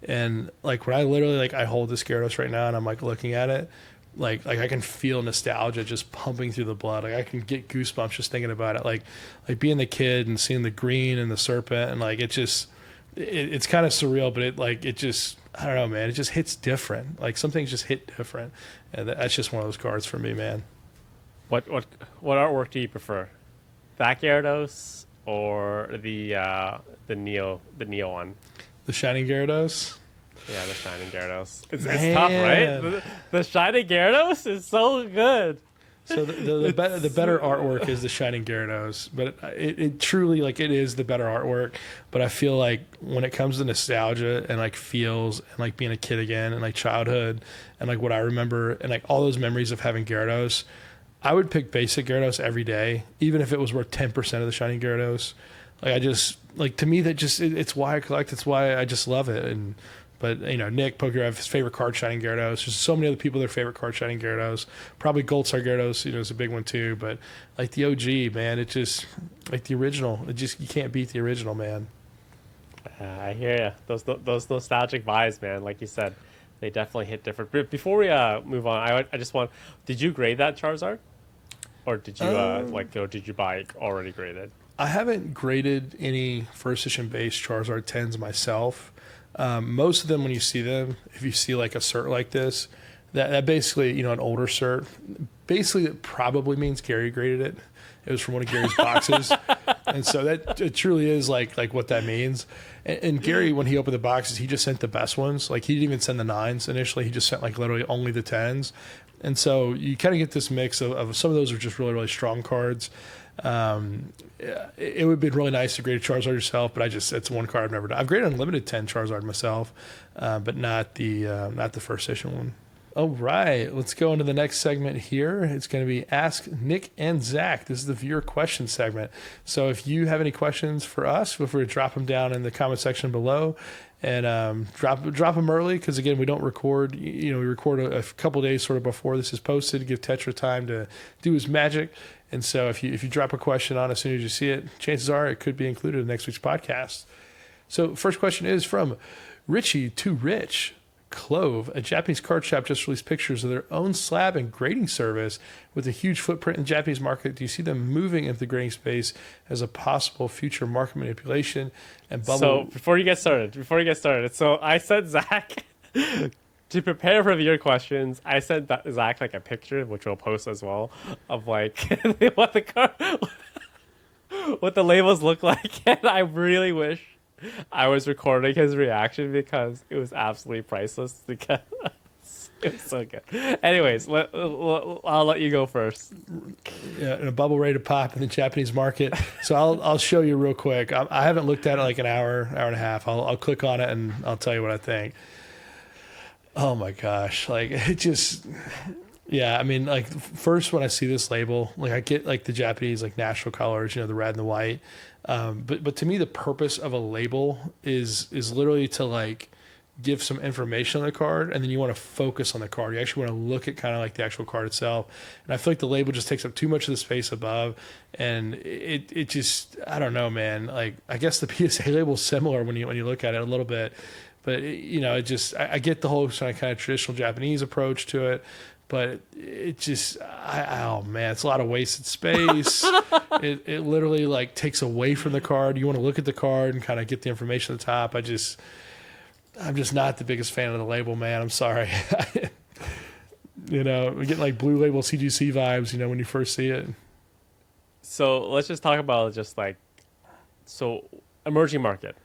And when I literally I hold this Gyarados right now and I'm looking at it. Like I can feel nostalgia just pumping through the blood. I can get goosebumps just thinking about it. Like being the kid and seeing the green and the serpent, and it's kind of surreal, but it just, I don't know, man. It just hits different. Some things just hit different, and that's just one of those cards for me, man. What artwork do you prefer, that Gyarados or the Neo one? The Shining Gyarados. Yeah, the Shining Gyarados. It's tough, right? The Shining Gyarados is so good. So the better artwork is the Shining Gyarados, but it truly, it is the better artwork. But I feel like when it comes to nostalgia and feels and being a kid again and childhood and what I remember and all those memories of having Gyarados, I would pick basic Gyarados every day, even if it was worth 10% of the Shining Gyarados. To me, that just, it's why I collect. It's why I just love it. But, Nick Poker, his favorite card, Shining Gyarados. There's so many other people, their favorite card, Shining Gyarados. Probably Gold Star Gyarados, is a big one too. But, the OG, man, it just, the original. You can't beat the original, man. I hear you. Those nostalgic vibes, man, like you said, they definitely hit different. But before we move on, I just want, did you grade that Charizard? Or did you, or did you buy it already graded? I haven't graded any first edition base Charizard 10s myself. Most of them, when you see them, if you see a cert like this, that basically, an older cert, basically it probably means Gary graded it. It was from one of Gary's boxes. And so that it truly is like what that means. And Gary, when he opened the boxes, he just sent the best ones. He didn't even send the 9s initially. He just sent literally only the 10s. And so you kind of get this mix of some of those are just really, really strong cards. It would have been really nice to grade a Charizard yourself, but it's one card I've never done. I've graded Unlimited 10 Charizard myself, but not the first edition one. All right, let's go into the next segment here. It's going to be Ask Nick and Zach. This is the viewer question segment. So if you have any questions for us, feel free to drop them down in the comment section below. And drop them early, because again, we don't record. We record a couple days sort of before this is posted to give Tetra time to do his magic. And so if you drop a question on as soon as you see it, chances are it could be included in next week's podcast. So first question is from Richie to Rich. Clove, a Japanese card shop, just released pictures of their own slab and grading service with a huge footprint in the Japanese market. Do you see them moving into the grading space as a possible future market manipulation and bubble? So before you get started, so I said Zach to prepare for your questions, I sent Zach like a picture, which we'll post as well, of like what the car, what the labels look like, and I really wish I was recording his reaction because it was absolutely priceless. Because it was so good. Anyways, I'll let you go first. Yeah, and a bubble ready to pop in the Japanese market. So I'll show you real quick. I haven't looked at it like an hour and a half. I'll click on it and I'll tell you what I think. Oh my gosh, like it just. Yeah, I mean, like first when I see this label, like I get like the Japanese like national colors, the red and the white. But to me, the purpose of a label is literally to like give some information on the card, and then you want to focus on the card. You actually want to look at kind of like the actual card itself. And I feel like the label just takes up too much of the space above, and it just, I don't know, man. Like I guess the PSA label is similar when you look at it a little bit, but it just I get the whole kind of traditional Japanese approach to it. But it just, oh man, it's a lot of wasted space. It literally like takes away from the card. You want to look at the card and kind of get the information at the top. I'm just not the biggest fan of the label, man. I'm sorry. We're getting like Blue Label CGC vibes, when you first see it. So let's just talk about emerging market.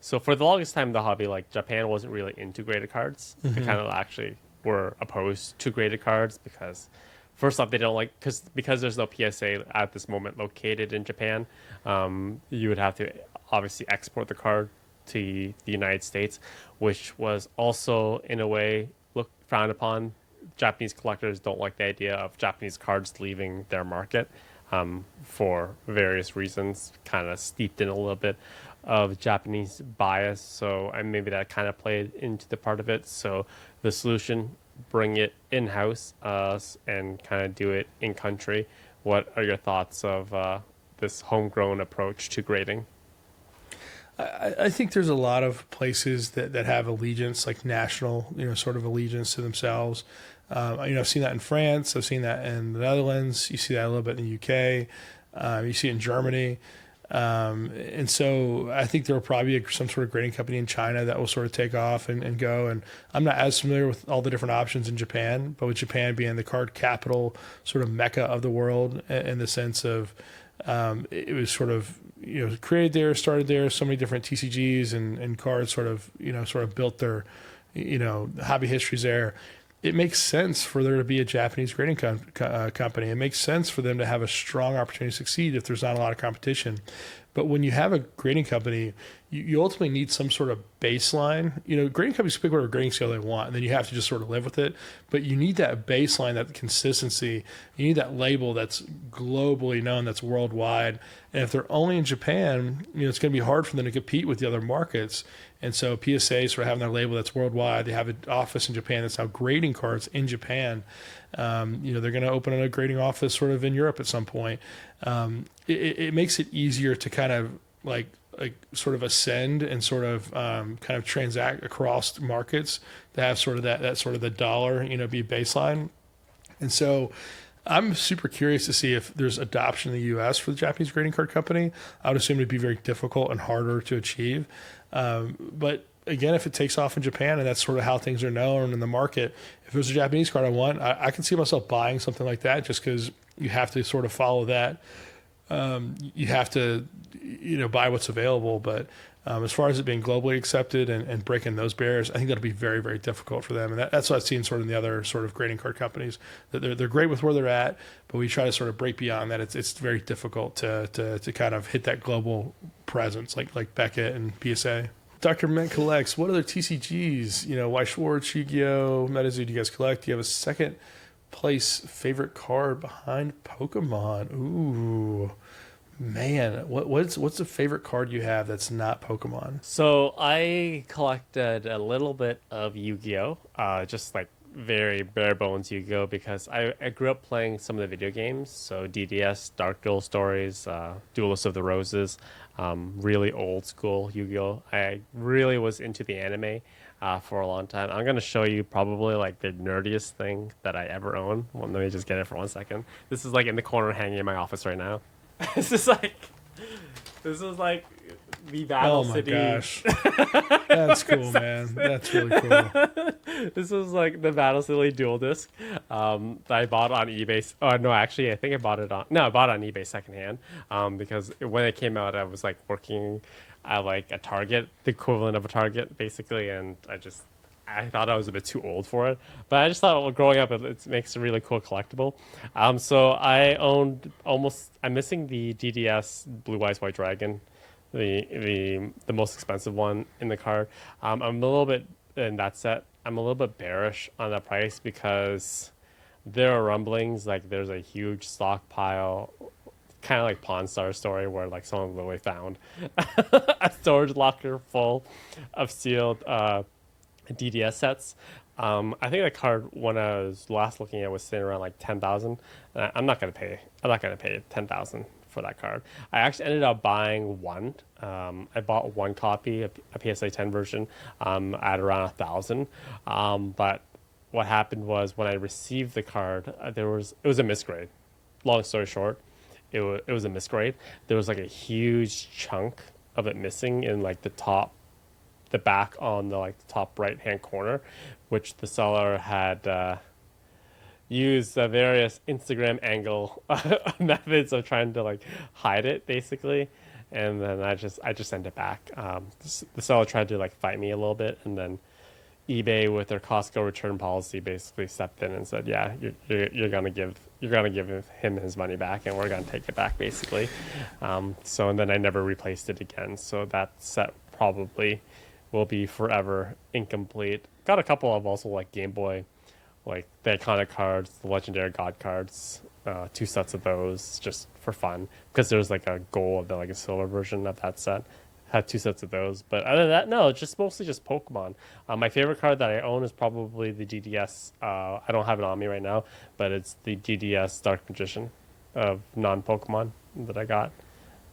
So for the longest time in the hobby, like Japan wasn't really into graded cards. They kind of actually were opposed to graded cards because first off, they don't like because there's no PSA at this moment located in Japan. You would have to obviously export the card to the United States, which was also in a way frowned upon. Japanese collectors don't like the idea of Japanese cards leaving their market for various reasons, kind of steeped in a little bit of Japanese bias. So and maybe that kind of played into the part of it. So the solution, bring it in-house and kind of do it in-country. What are your thoughts of this homegrown approach to grading? I think there's a lot of places that have allegiance, like national, sort of allegiance to themselves. I've seen that in France. I've seen that in the Netherlands. You see that a little bit in the UK. You see it in Germany. And so I think there will probably be some sort of grading company in China that will sort of take off and go. And I'm not as familiar with all the different options in Japan, but with Japan being the card capital, sort of mecca of the world in the sense of it was sort of created there, started there. So many different TCGs and cards sort of built their hobby histories there. It makes sense for there to be a Japanese grading company. It makes sense for them to have a strong opportunity to succeed if there's not a lot of competition. But when you have a grading company, you ultimately need some sort of baseline. Grading companies can pick whatever grading scale they want, and then you have to just sort of live with it. But you need that baseline, that consistency. You need that label that's globally known, that's worldwide. And if they're only in Japan, it's going to be hard for them to compete with the other markets. And so PSA sort of having their label that's worldwide. They have an office in Japan that's now grading cards in Japan. They're going to open a grading office sort of in Europe at some point. It makes it easier to kind of like sort of ascend and sort of kind of transact across markets to have sort of that sort of the dollar, be baseline. And so I'm super curious to see if there's adoption in the U.S. for the Japanese grading card company. I would assume it'd be very difficult and harder to achieve. But again, if it takes off in Japan and that's sort of how things are known in the market, if there's a Japanese card I want, I can see myself buying something like that just because you have to sort of follow that. You have to, buy what's available. But as far as it being globally accepted and breaking those barriers, I think that'll be very, very difficult for them. And that's what I've seen sort of in the other sort of grading card companies. That they're great with where they're at, but we try to sort of break beyond that. It's very difficult to kind of hit that global presence like Beckett and PSA. Dr. Mint collects. What other TCGs? Weiss Schwartz, Yu-Gi-Oh, MetaZoo do you guys collect? Do you have a second place favorite card behind Pokemon? Ooh, man, what's the favorite card you have that's not Pokemon? So I collected a little bit of Yu-Gi-Oh, just like very bare bones Yu-Gi-Oh, because I grew up playing some of the video games. So DDS, Dark Duel Stories, Duelist of the Roses, really old school Yu-Gi-Oh. I really was into the anime for a long time. I'm going to show you probably like the nerdiest thing that I ever own. Well, let me just get it for 1 second. This is like in the corner hanging in my office right now. This is like the Battle Oh my City. gosh, that's cool, man. That's really cool. This was like the Battle City dual disc that I bought on eBay. Oh no, actually, I think I bought it on. No, I bought it on eBay secondhand. Because when it came out, I was like working at like a Target, the equivalent of a Target, basically, and I thought I was a bit too old for it, but I just thought, well, growing up, it makes a really cool collectible. So I owned almost. I'm missing the DDS Blue Eyes White Dragon, the most expensive one in the card. I'm a little bit in that set. I'm a little bit bearish on the price because there are rumblings like there's a huge stockpile, kind of like Pawn Star story, where like someone literally found a storage locker full of sealed DDS sets. I think the card when I was last looking at was sitting around like 10,000. I'm not gonna pay. I'm not gonna pay 10,000 for that card. I actually ended up buying one. I bought one copy, a PSA 10 version, at around 1,000. But what happened was when I received the card, it was a misgrade. Long story short, it was a misgrade. There was like a huge chunk of it missing in like the back on the like the top right hand corner, which the seller had used various Instagram angle methods of trying to like hide it basically, and then I just sent it back. The seller tried to like fight me a little bit, and then eBay with their Costco return policy basically stepped in and said, yeah, you're gonna give him his money back, and we're gonna take it back basically. So and then I never replaced it again. So that set probably will be forever incomplete. Got a couple of also like Game Boy, like the iconic cards, the legendary God cards, 2 sets of those just for fun because there's like a goal of like a silver version of that set. Had 2 sets of those, but other than that, no, it's just mostly just Pokemon. My favorite card that I own is probably the DDS. I don't have it on me right now, but it's the DDS Dark Magician of non-Pokemon that I got.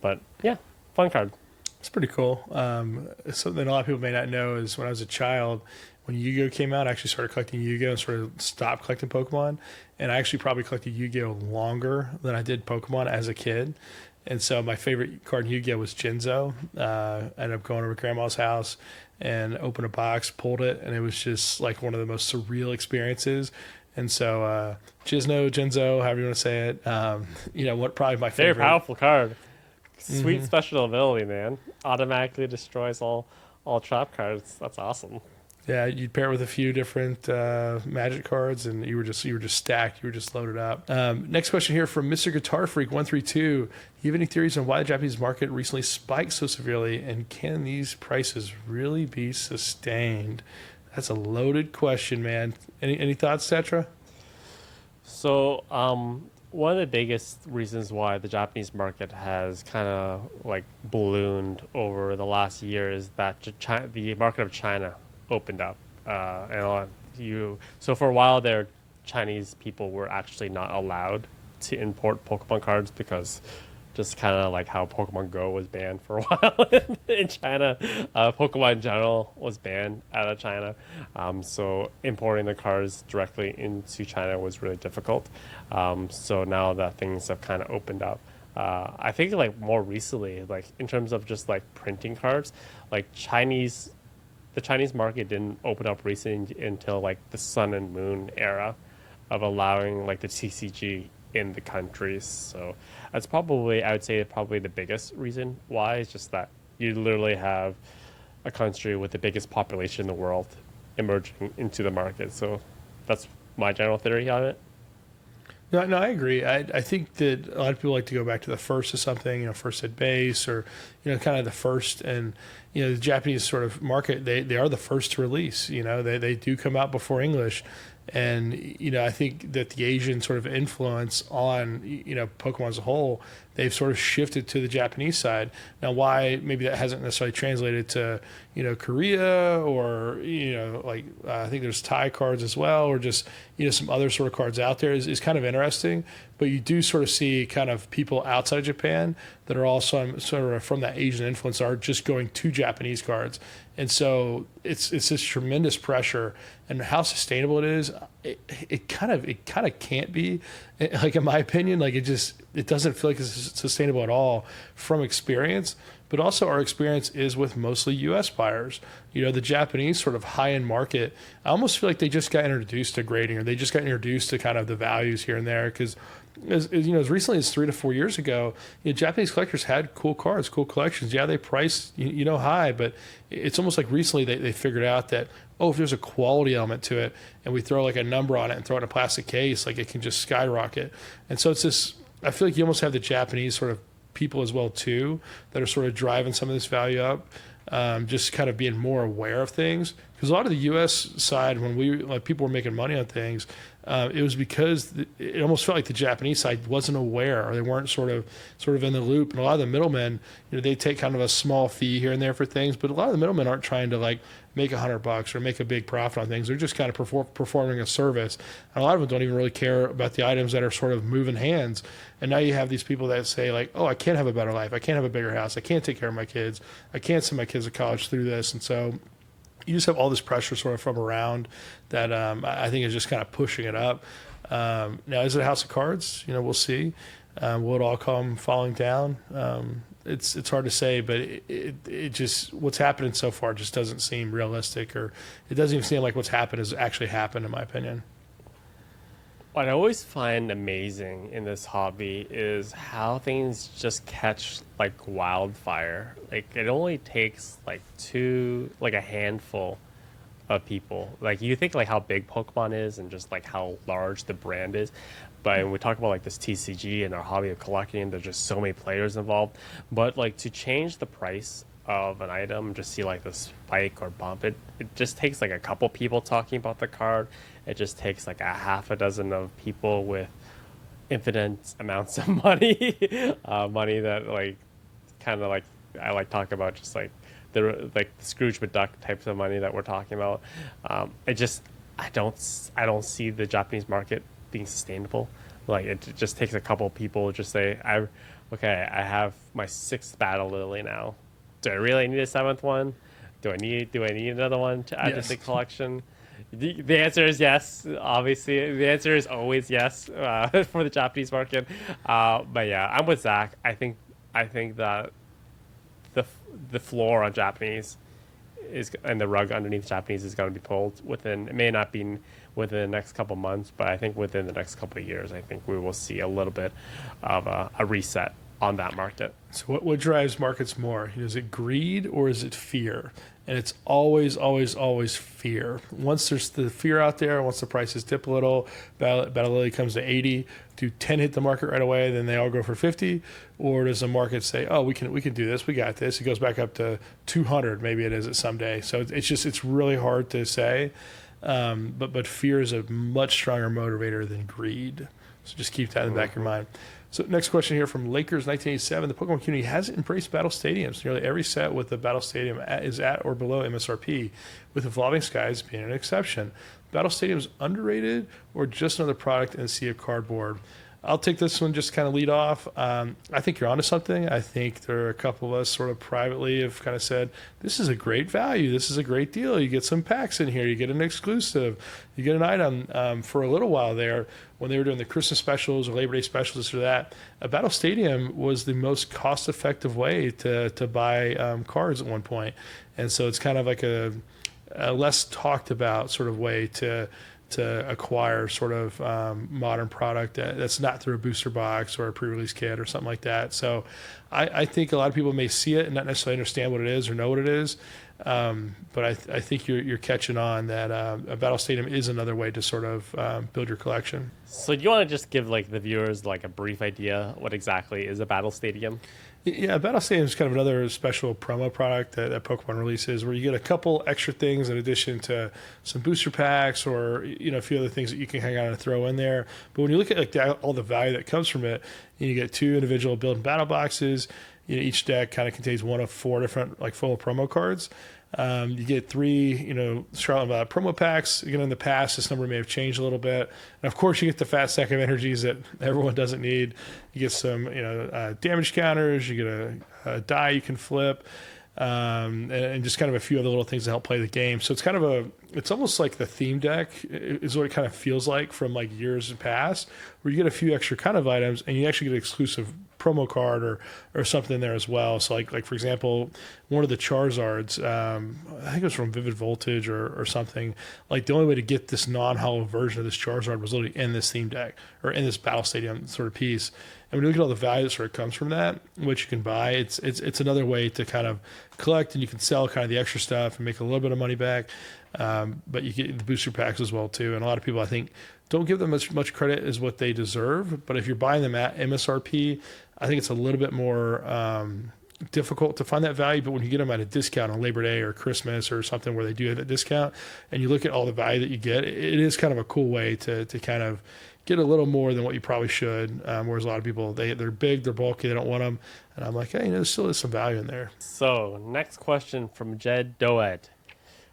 But yeah, fun card. It's pretty cool. Something a lot of people may not know is when I was a child, when Yu-Gi-Oh came out, I actually started collecting Yu-Gi-Oh and sort of stopped collecting Pokemon. And I actually probably collected Yu-Gi-Oh longer than I did Pokemon as a kid. And so my favorite card in Yu-Gi-Oh was Jinzo. I ended up going over to Grandma's house and opened a box, pulled it, and it was just like one of the most surreal experiences. And so Jinzo, however you want to say it, what probably my Very favorite. powerful card. Sweet special ability, man. Automatically destroys all trap cards. That's awesome. Yeah, you'd pair it with a few different magic cards, and you were just stacked. You were just loaded up. Next question here from Mr. Guitar Freak 132. Do you have any theories on why the Japanese market recently spiked so severely, and can these prices really be sustained? That's a loaded question, man. Any thoughts, Tetra? So, one of the biggest reasons why the Japanese market has kind of like ballooned over the last year is that the market of China opened up, so for a while there, Chinese people were actually not allowed to import Pokemon cards because just kind of like how Pokemon Go was banned for a while in China, Pokemon in general was banned out of China. So importing the cards directly into China was really difficult. So now that things have kind of opened up, I think like more recently, like in terms of just like printing cards, like the Chinese market didn't open up recently until like the Sun and Moon era of allowing like the TCG in the countries. So that's probably, I would say, probably the biggest reason why. It's just that you literally have a country with the biggest population in the world emerging into the market. So that's my general theory on it. No, I agree. I think that a lot of people like to go back to the first of something, first at base, or kind of the first. And the Japanese sort of market, they are the first to release. They do come out before English. And I think that the Asian sort of influence on Pokemon as a whole, they've sort of shifted to the Japanese side. Now, why maybe that hasn't necessarily translated to Korea, or I think there's Thai cards as well, or just some other sort of cards out there is kind of interesting. But you do sort of see kind of people outside of Japan that are also sort of from that Asian influence are just going to Japanese cards. And so it's this tremendous pressure, and how sustainable it is, it kind of can't be, like, in my opinion. Like, it doesn't feel like it's sustainable at all from experience. But also, our experience is with mostly U.S. buyers. The Japanese sort of high-end market, I almost feel like they just got introduced to grading, or they just got introduced to kind of the values here and there. Because as recently as 3 to 4 years ago, Japanese collectors had cool cards, cool collections. Yeah, they priced high, but it's almost like recently they figured out that, if there's a quality element to it, and we throw like a number on it and throw it in a plastic case, like, it can just skyrocket. And so it's this. I feel like you almost have the Japanese sort of people as well too, that are sort of driving some of this value up, just kind of being more aware of things. Because a lot of the U.S. side, when people were making money on things, it was because it almost felt like the Japanese side wasn't aware, or they weren't sort of in the loop. And a lot of the middlemen, they take kind of a small fee here and there for things, but a lot of the middlemen aren't trying to like make $100 or make a big profit on things. They're just kind of performing a service. And a lot of them don't even really care about the items that are sort of moving hands. And now you have these people that say like, I can't have a better life. I can't have a bigger house. I can't take care of my kids. I can't send my kids to college through this. And so you just have all this pressure sort of from around that I think is just kind of pushing it up. Now, is it a house of cards? We'll see. Will it all come falling down? It's hard to say, but it just, what's happening so far just doesn't seem realistic, or it doesn't even seem like what's happened has actually happened, in my opinion. What I always find amazing in this hobby is how things just catch like wildfire. Like, it only takes like a handful of people. Like, you think like how big Pokemon is and just like how large the brand is. But when we talk about like this TCG and our hobby of collecting, there's just so many players involved. But like, to change the price of an item, just see like the spike or bump, it just takes like a couple people talking about the card. It just takes like a half a dozen of people with infinite amounts of money, money that like kind of like I like talk about, just like the Scrooge McDuck types of money that we're talking about. I don't see the Japanese market being sustainable. Like, it just takes a couple people just say, I have my 6th Battle Lily now. Do I really need a 7th one? Do I need another one to add to the collection? The answer is yes. Obviously, the answer is always yes for the Japanese market. But yeah, I'm with Zach. I think that the floor on Japanese is, and the rug underneath Japanese is going to be pulled within. It may not be within the next couple months, but I think within the next couple of years, I think we will see a little bit of a reset on that market. So what drives markets more? Is it greed or is it fear? And it's always, always, always fear. Once there's the fear out there, once the prices dip a little, Battle Lily comes to 80, do 10 hit the market right away, then they all go for 50? Or does the market say, we can do this, we got this? It goes back up to 200, maybe it is at some day. So it's really hard to say. But fear is a much stronger motivator than greed. So just keep that in the back of your mind. So next question here from Lakers 1987. The Pokemon community hasn't embraced battle stadiums. Nearly every set with the battle stadium is at or below MSRP, with Evolving Skies being an exception. Battle stadiums underrated or just another product in a sea of cardboard? I'll take this one, just kind of lead off. I think you're onto something. I think there are a couple of us sort of privately have kind of said, this is a great value. This is a great deal. You get some packs in here. You get an exclusive. You get an item. For a little while there, when they were doing the Christmas specials or Labor Day specials, this or that, a Battle Stadium was the most cost-effective way to buy cards at one point. And so it's kind of like a less talked about sort of way to acquire sort of modern product that's not through a booster box or a pre-release kit or something like that. So I think a lot of people may see it and not necessarily understand what it is or know what it is. But I think you're catching on that a Battle Stadium is another way to sort of build your collection. So do you want to just give like the viewers like a brief idea what exactly is a Battle Stadium? Yeah, Battle Stadium is kind of another special promo product that Pokemon releases, where you get a couple extra things in addition to some booster packs or a few other things that you can hang out and throw in there. But when you look at like all the value that comes from it, you get 2 individual build and battle boxes. Each deck kind of contains 1 of 4 different like full promo cards. You get 3, Charlotte and Violet promo packs. Again, in the past, this number may have changed a little bit. And of course, you get the fast stack of energies that everyone doesn't need. You get some, damage counters. You get a die you can flip. and just kind of a few other little things to help play the game. So it's almost like the theme deck is what it kind of feels like from like years past, where you get a few extra kind of items and you actually get an exclusive promo card or something there as well. So like for example, one of the Charizards, I think it was from Vivid Voltage or something. Like the only way to get this non-hollow version of this Charizard was literally in this theme deck or in this Battle Stadium sort of piece. And when you look at all the value that sort of comes from that, which you can buy, it's another way to kind of collect, and you can sell kind of the extra stuff and make a little bit of money back. But you get the booster packs as well too. And a lot of people, I think, don't give them much credit as what they deserve. But if you're buying them at MSRP, I think it's a little bit more difficult to find that value. But when you get them at a discount on Labor Day or Christmas or something where they do have a discount, and you look at all the value that you get, it is kind of a cool way to kind of get a little more than what you probably should. Whereas a lot of people, they're big, they're bulky, they don't want them. And I'm like, hey, there still is some value in there. So next question from Jed Doed.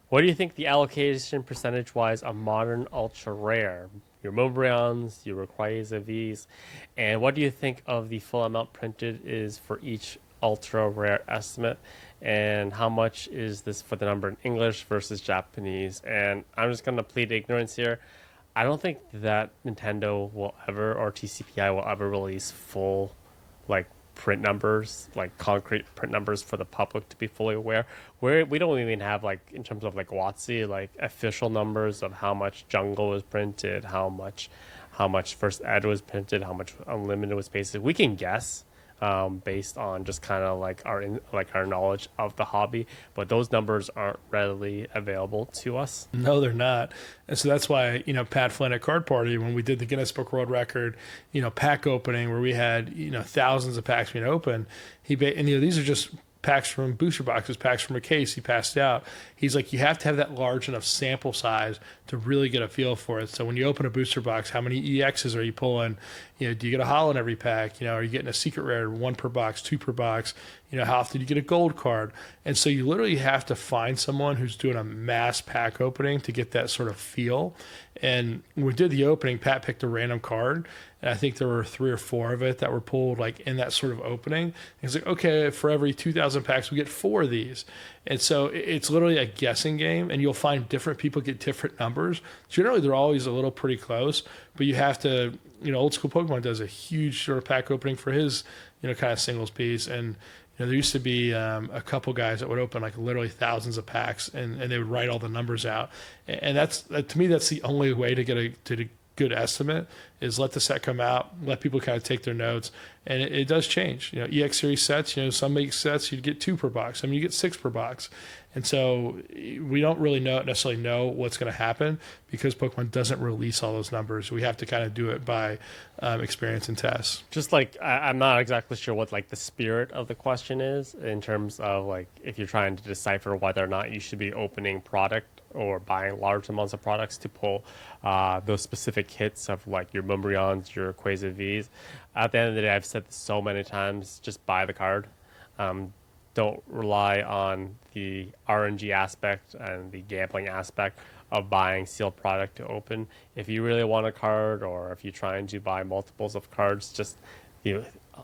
What do you think the allocation percentage-wise of modern ultra rare? Your Mobrions, your Rayquaza Vs, and what do you think of the full amount printed is for each ultra rare estimate? And how much is this for the number in English versus Japanese? And I'm just going to plead ignorance here. I don't think that Nintendo will ever, or TCPI will ever release full, like, print numbers, like concrete print numbers for the public to be fully aware. We don't even have, like, in terms of like WotC, like official numbers of how much Jungle was printed, how much First Ed was printed, how much Unlimited was pasted. We can guess based on just kind of like our knowledge of the hobby, but those numbers aren't readily available to us. No, they're not. And so that's why, Pat Flynn at Card Party, when we did the Guinness Book World Record, pack opening where we had, thousands of packs being opened, these are just packs from booster boxes, packs from a case he passed out. He's like, you have to have that large enough sample size to really get a feel for it. So when you open a booster box, how many EXs are you pulling? Do you get a holo in every pack? Are you getting a secret rare, 1 per box, 2 per box? How often do you get a gold card? And so you literally have to find someone who's doing a mass pack opening to get that sort of feel. And when we did the opening, Pat picked a random card, and I think there were 3 or 4 of it that were pulled like in that sort of opening. And he's like, okay, for every 2,000 packs, we get 4 of these. And so it's literally a guessing game, and you'll find different people get different numbers. Generally, they're always a little pretty close, but you have to, Old School Pokemon does a huge sort of pack opening for his, kind of singles piece. And, there used to be a couple guys that would open like literally thousands of packs, and they would write all the numbers out. And to me, that's the only way to get a good estimate is let the set come out, let people kind of take their notes, and it does change. EX series sets, some make sets you get 2 per box, some you get 6 per box, and so we don't really necessarily know what's going to happen because Pokemon doesn't release all those numbers. We have to kind of do it by experience and tests. Just like I'm not exactly sure what like the spirit of the question is in terms of like if you're trying to decipher whether or not you should be opening product or buying large amounts of products to pull those specific hits of like your Mumbrions, your Rayquaza Vs. At the end of the day, I've said this so many times, just buy the card. Don't rely on the RNG aspect and the gambling aspect of buying sealed product to open. If you really want a card, or if you're trying to buy multiples of cards, just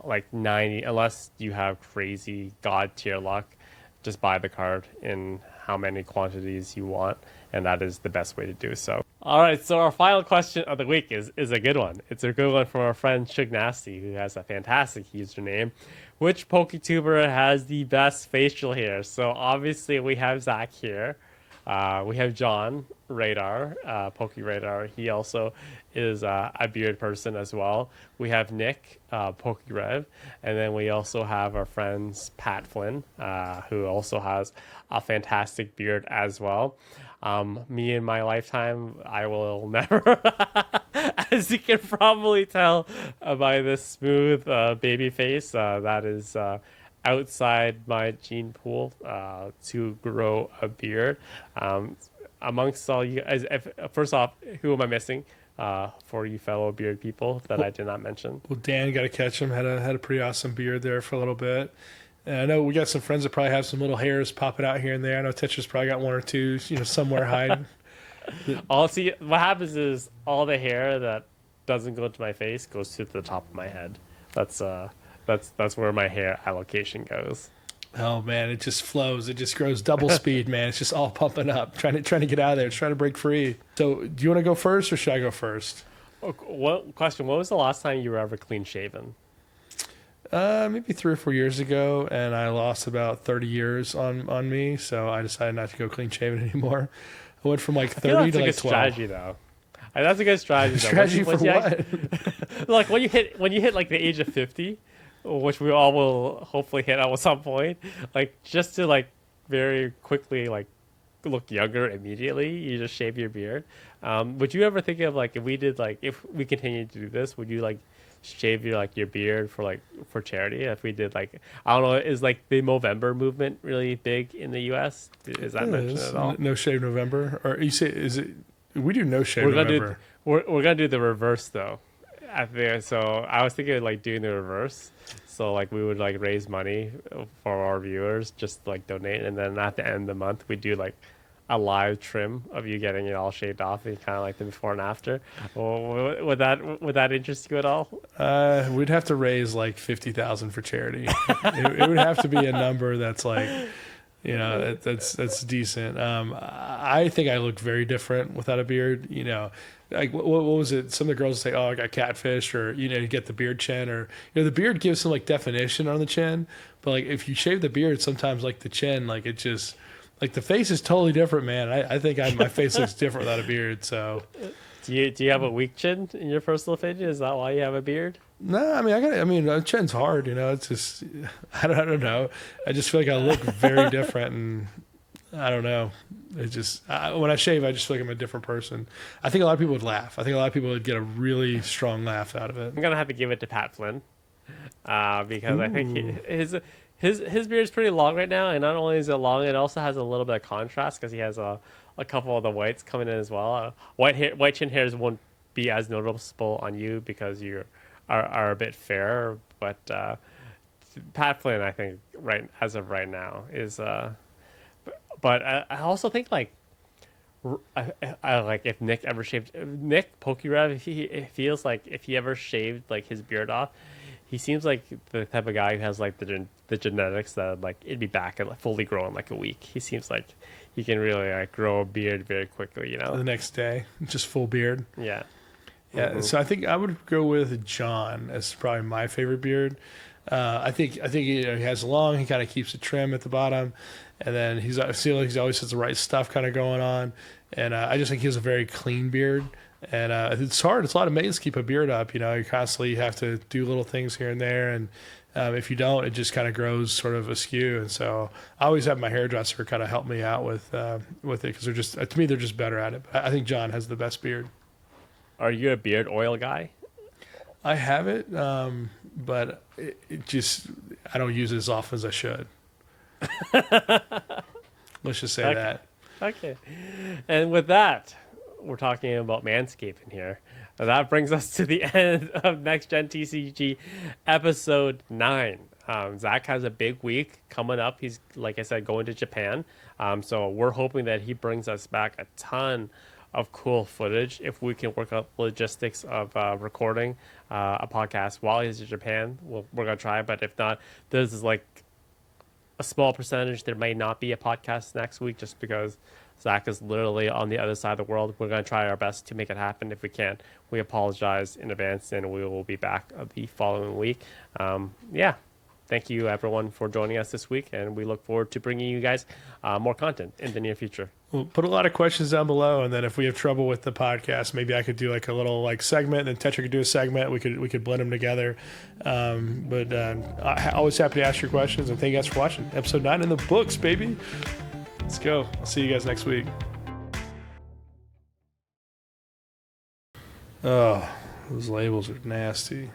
like 90, unless you have crazy god tier luck, just buy the card in how many quantities you want, and that is the best way to do so. All right, so our final question of the week is a good one. It's a good one from our friend Shug Nasty, who has a fantastic username. Which PokeTuber has the best facial hair? So obviously we have Zach here. We have John Radar, Poke Radar. He also is a beard person as well. We have Nick, Poke Rev, and then we also have our friends Pat Flynn, who also has a fantastic beard as well. Me in my lifetime, I will never, as you can probably tell by this smooth baby face, that is outside my gene pool to grow a beard. Amongst all you guys, first off, who am I missing for you fellow beard people that I did not mention? Well, Dan, got to catch him, had a pretty awesome beard there for a little bit. And I know we got some friends that probably have some little hairs popping out here and there. I know Tetra's probably got 1 or 2, somewhere hiding. What happens is all the hair that doesn't go to my face goes to the top of my head. That's where my hair allocation goes. Oh man, it just flows. It just grows double speed, man. It's just all pumping up, trying to get out of there. It's trying to break free. So, do you want to go first, or should I go first? What question? What was the last time you were ever clean shaven? Maybe 3 or 4 years ago, and I lost about 30 years on me. So I decided not to go clean shaven anymore. I went from like I feel 30 that's to a like good 12. strategy, though. That's a good strategy. Though. Strategy for what? Like when you hit like the age of 50, which we all will hopefully hit at some point, like just to like very quickly like look younger immediately, you just shave your beard. Would you ever think of like if we continued to do this, would you like shave your beard for charity? If we did like, I don't know, is like the Movember movement really big in the U.S.? Is that mentioned at all? No shave November, or you say is it? We do no shave We're gonna November. we're gonna do the reverse though. So I was thinking of like doing the reverse. So like we would like raise money for our viewers, just like donate, and then at the end of the month we do like a live trim of you getting it all shaved off, and kind of like the before and after. Well, would that interest you at all? We'd have to raise like 50,000 for charity. It would have to be a number that's like, that's decent. I think I look very different without a beard. Like what was it? Some of the girls say, "Oh, I got catfish," or you get the beard chin, or the beard gives some like definition on the chin. But like if you shave the beard, sometimes like the chin, like it just like the face is totally different, man. I think my face looks different without a beard. So, do you have a weak chin in your personal opinion? Is that why you have a beard? No, I mean, chin's hard. It's just I don't know. I just feel like I look very different, and I don't know. It just when I shave, I just feel like I'm a different person. I think a lot of people would laugh. I think a lot of people would get a really strong laugh out of it. I'm gonna have to give it to Pat Flynn because I think his beard is pretty long right now, and not only is it long, it also has a little bit of contrast because he has a couple of the whites coming in as well. White chin hairs won't be as noticeable on you because you are a bit fair, but Pat Flynn, I think, as of right now is. But I also think like I like if Nick ever shaved Nick Pokerev, it feels like if he ever shaved like his beard off, he seems like the type of guy who has like the genetics that like it'd be back and like, fully grown in like a week. He seems like he can really like grow a beard very quickly. The next day, just full beard. Yeah. Yeah. Mm-hmm. So I think I would go with John as probably my favorite beard. I think he has long. He kind of keeps it trim at the bottom, and then I feel like he always has the right stuff kind of going on. And I just think he has a very clean beard. And it's hard. It's a lot of maintenance to keep a beard up. You constantly have to do little things here and there, and if you don't, it just kind of grows sort of askew. And so I always have my hairdresser kind of help me out with it because they're just to me they're just better at it. But I think John has the best beard. Are you a beard oil guy? I have it, but it just I don't use it as often as I should. Let's just say that. Okay. And with that, we're talking about manscaping here. And that brings us to the end of NextGen TCG episode 9. Zach has a big week coming up. He's, like I said, going to Japan. So we're hoping that he brings us back a ton of cool footage if we can work out logistics of recording a podcast while he's in Japan. We're going to try, but if not, this is like a small percentage. There may not be a podcast next week just because Zach is literally on the other side of the world. We're going to try our best to make it happen. If we can't, we apologize in advance, and we will be back the following week. Thank you, everyone, for joining us this week, and we look forward to bringing you guys more content in the near future. We'll put a lot of questions down below, and then if we have trouble with the podcast, maybe I could do like a little like segment, and then Tetra could do a segment. We could blend them together. I'm always happy to ask your questions, and thank you guys for watching. Episode 9 in the books, baby. Let's go. I'll see you guys next week. Oh, those labels are nasty.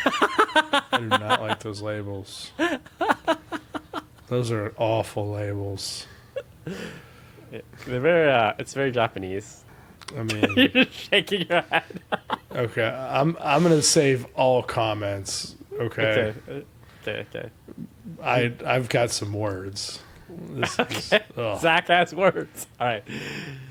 I do not like those labels. Those are awful labels. They're very. It's very Japanese. I mean, You're just shaking your head. Okay, I'm gonna save all comments. Okay. Okay. I've got some words. This is, Zach has words. All right.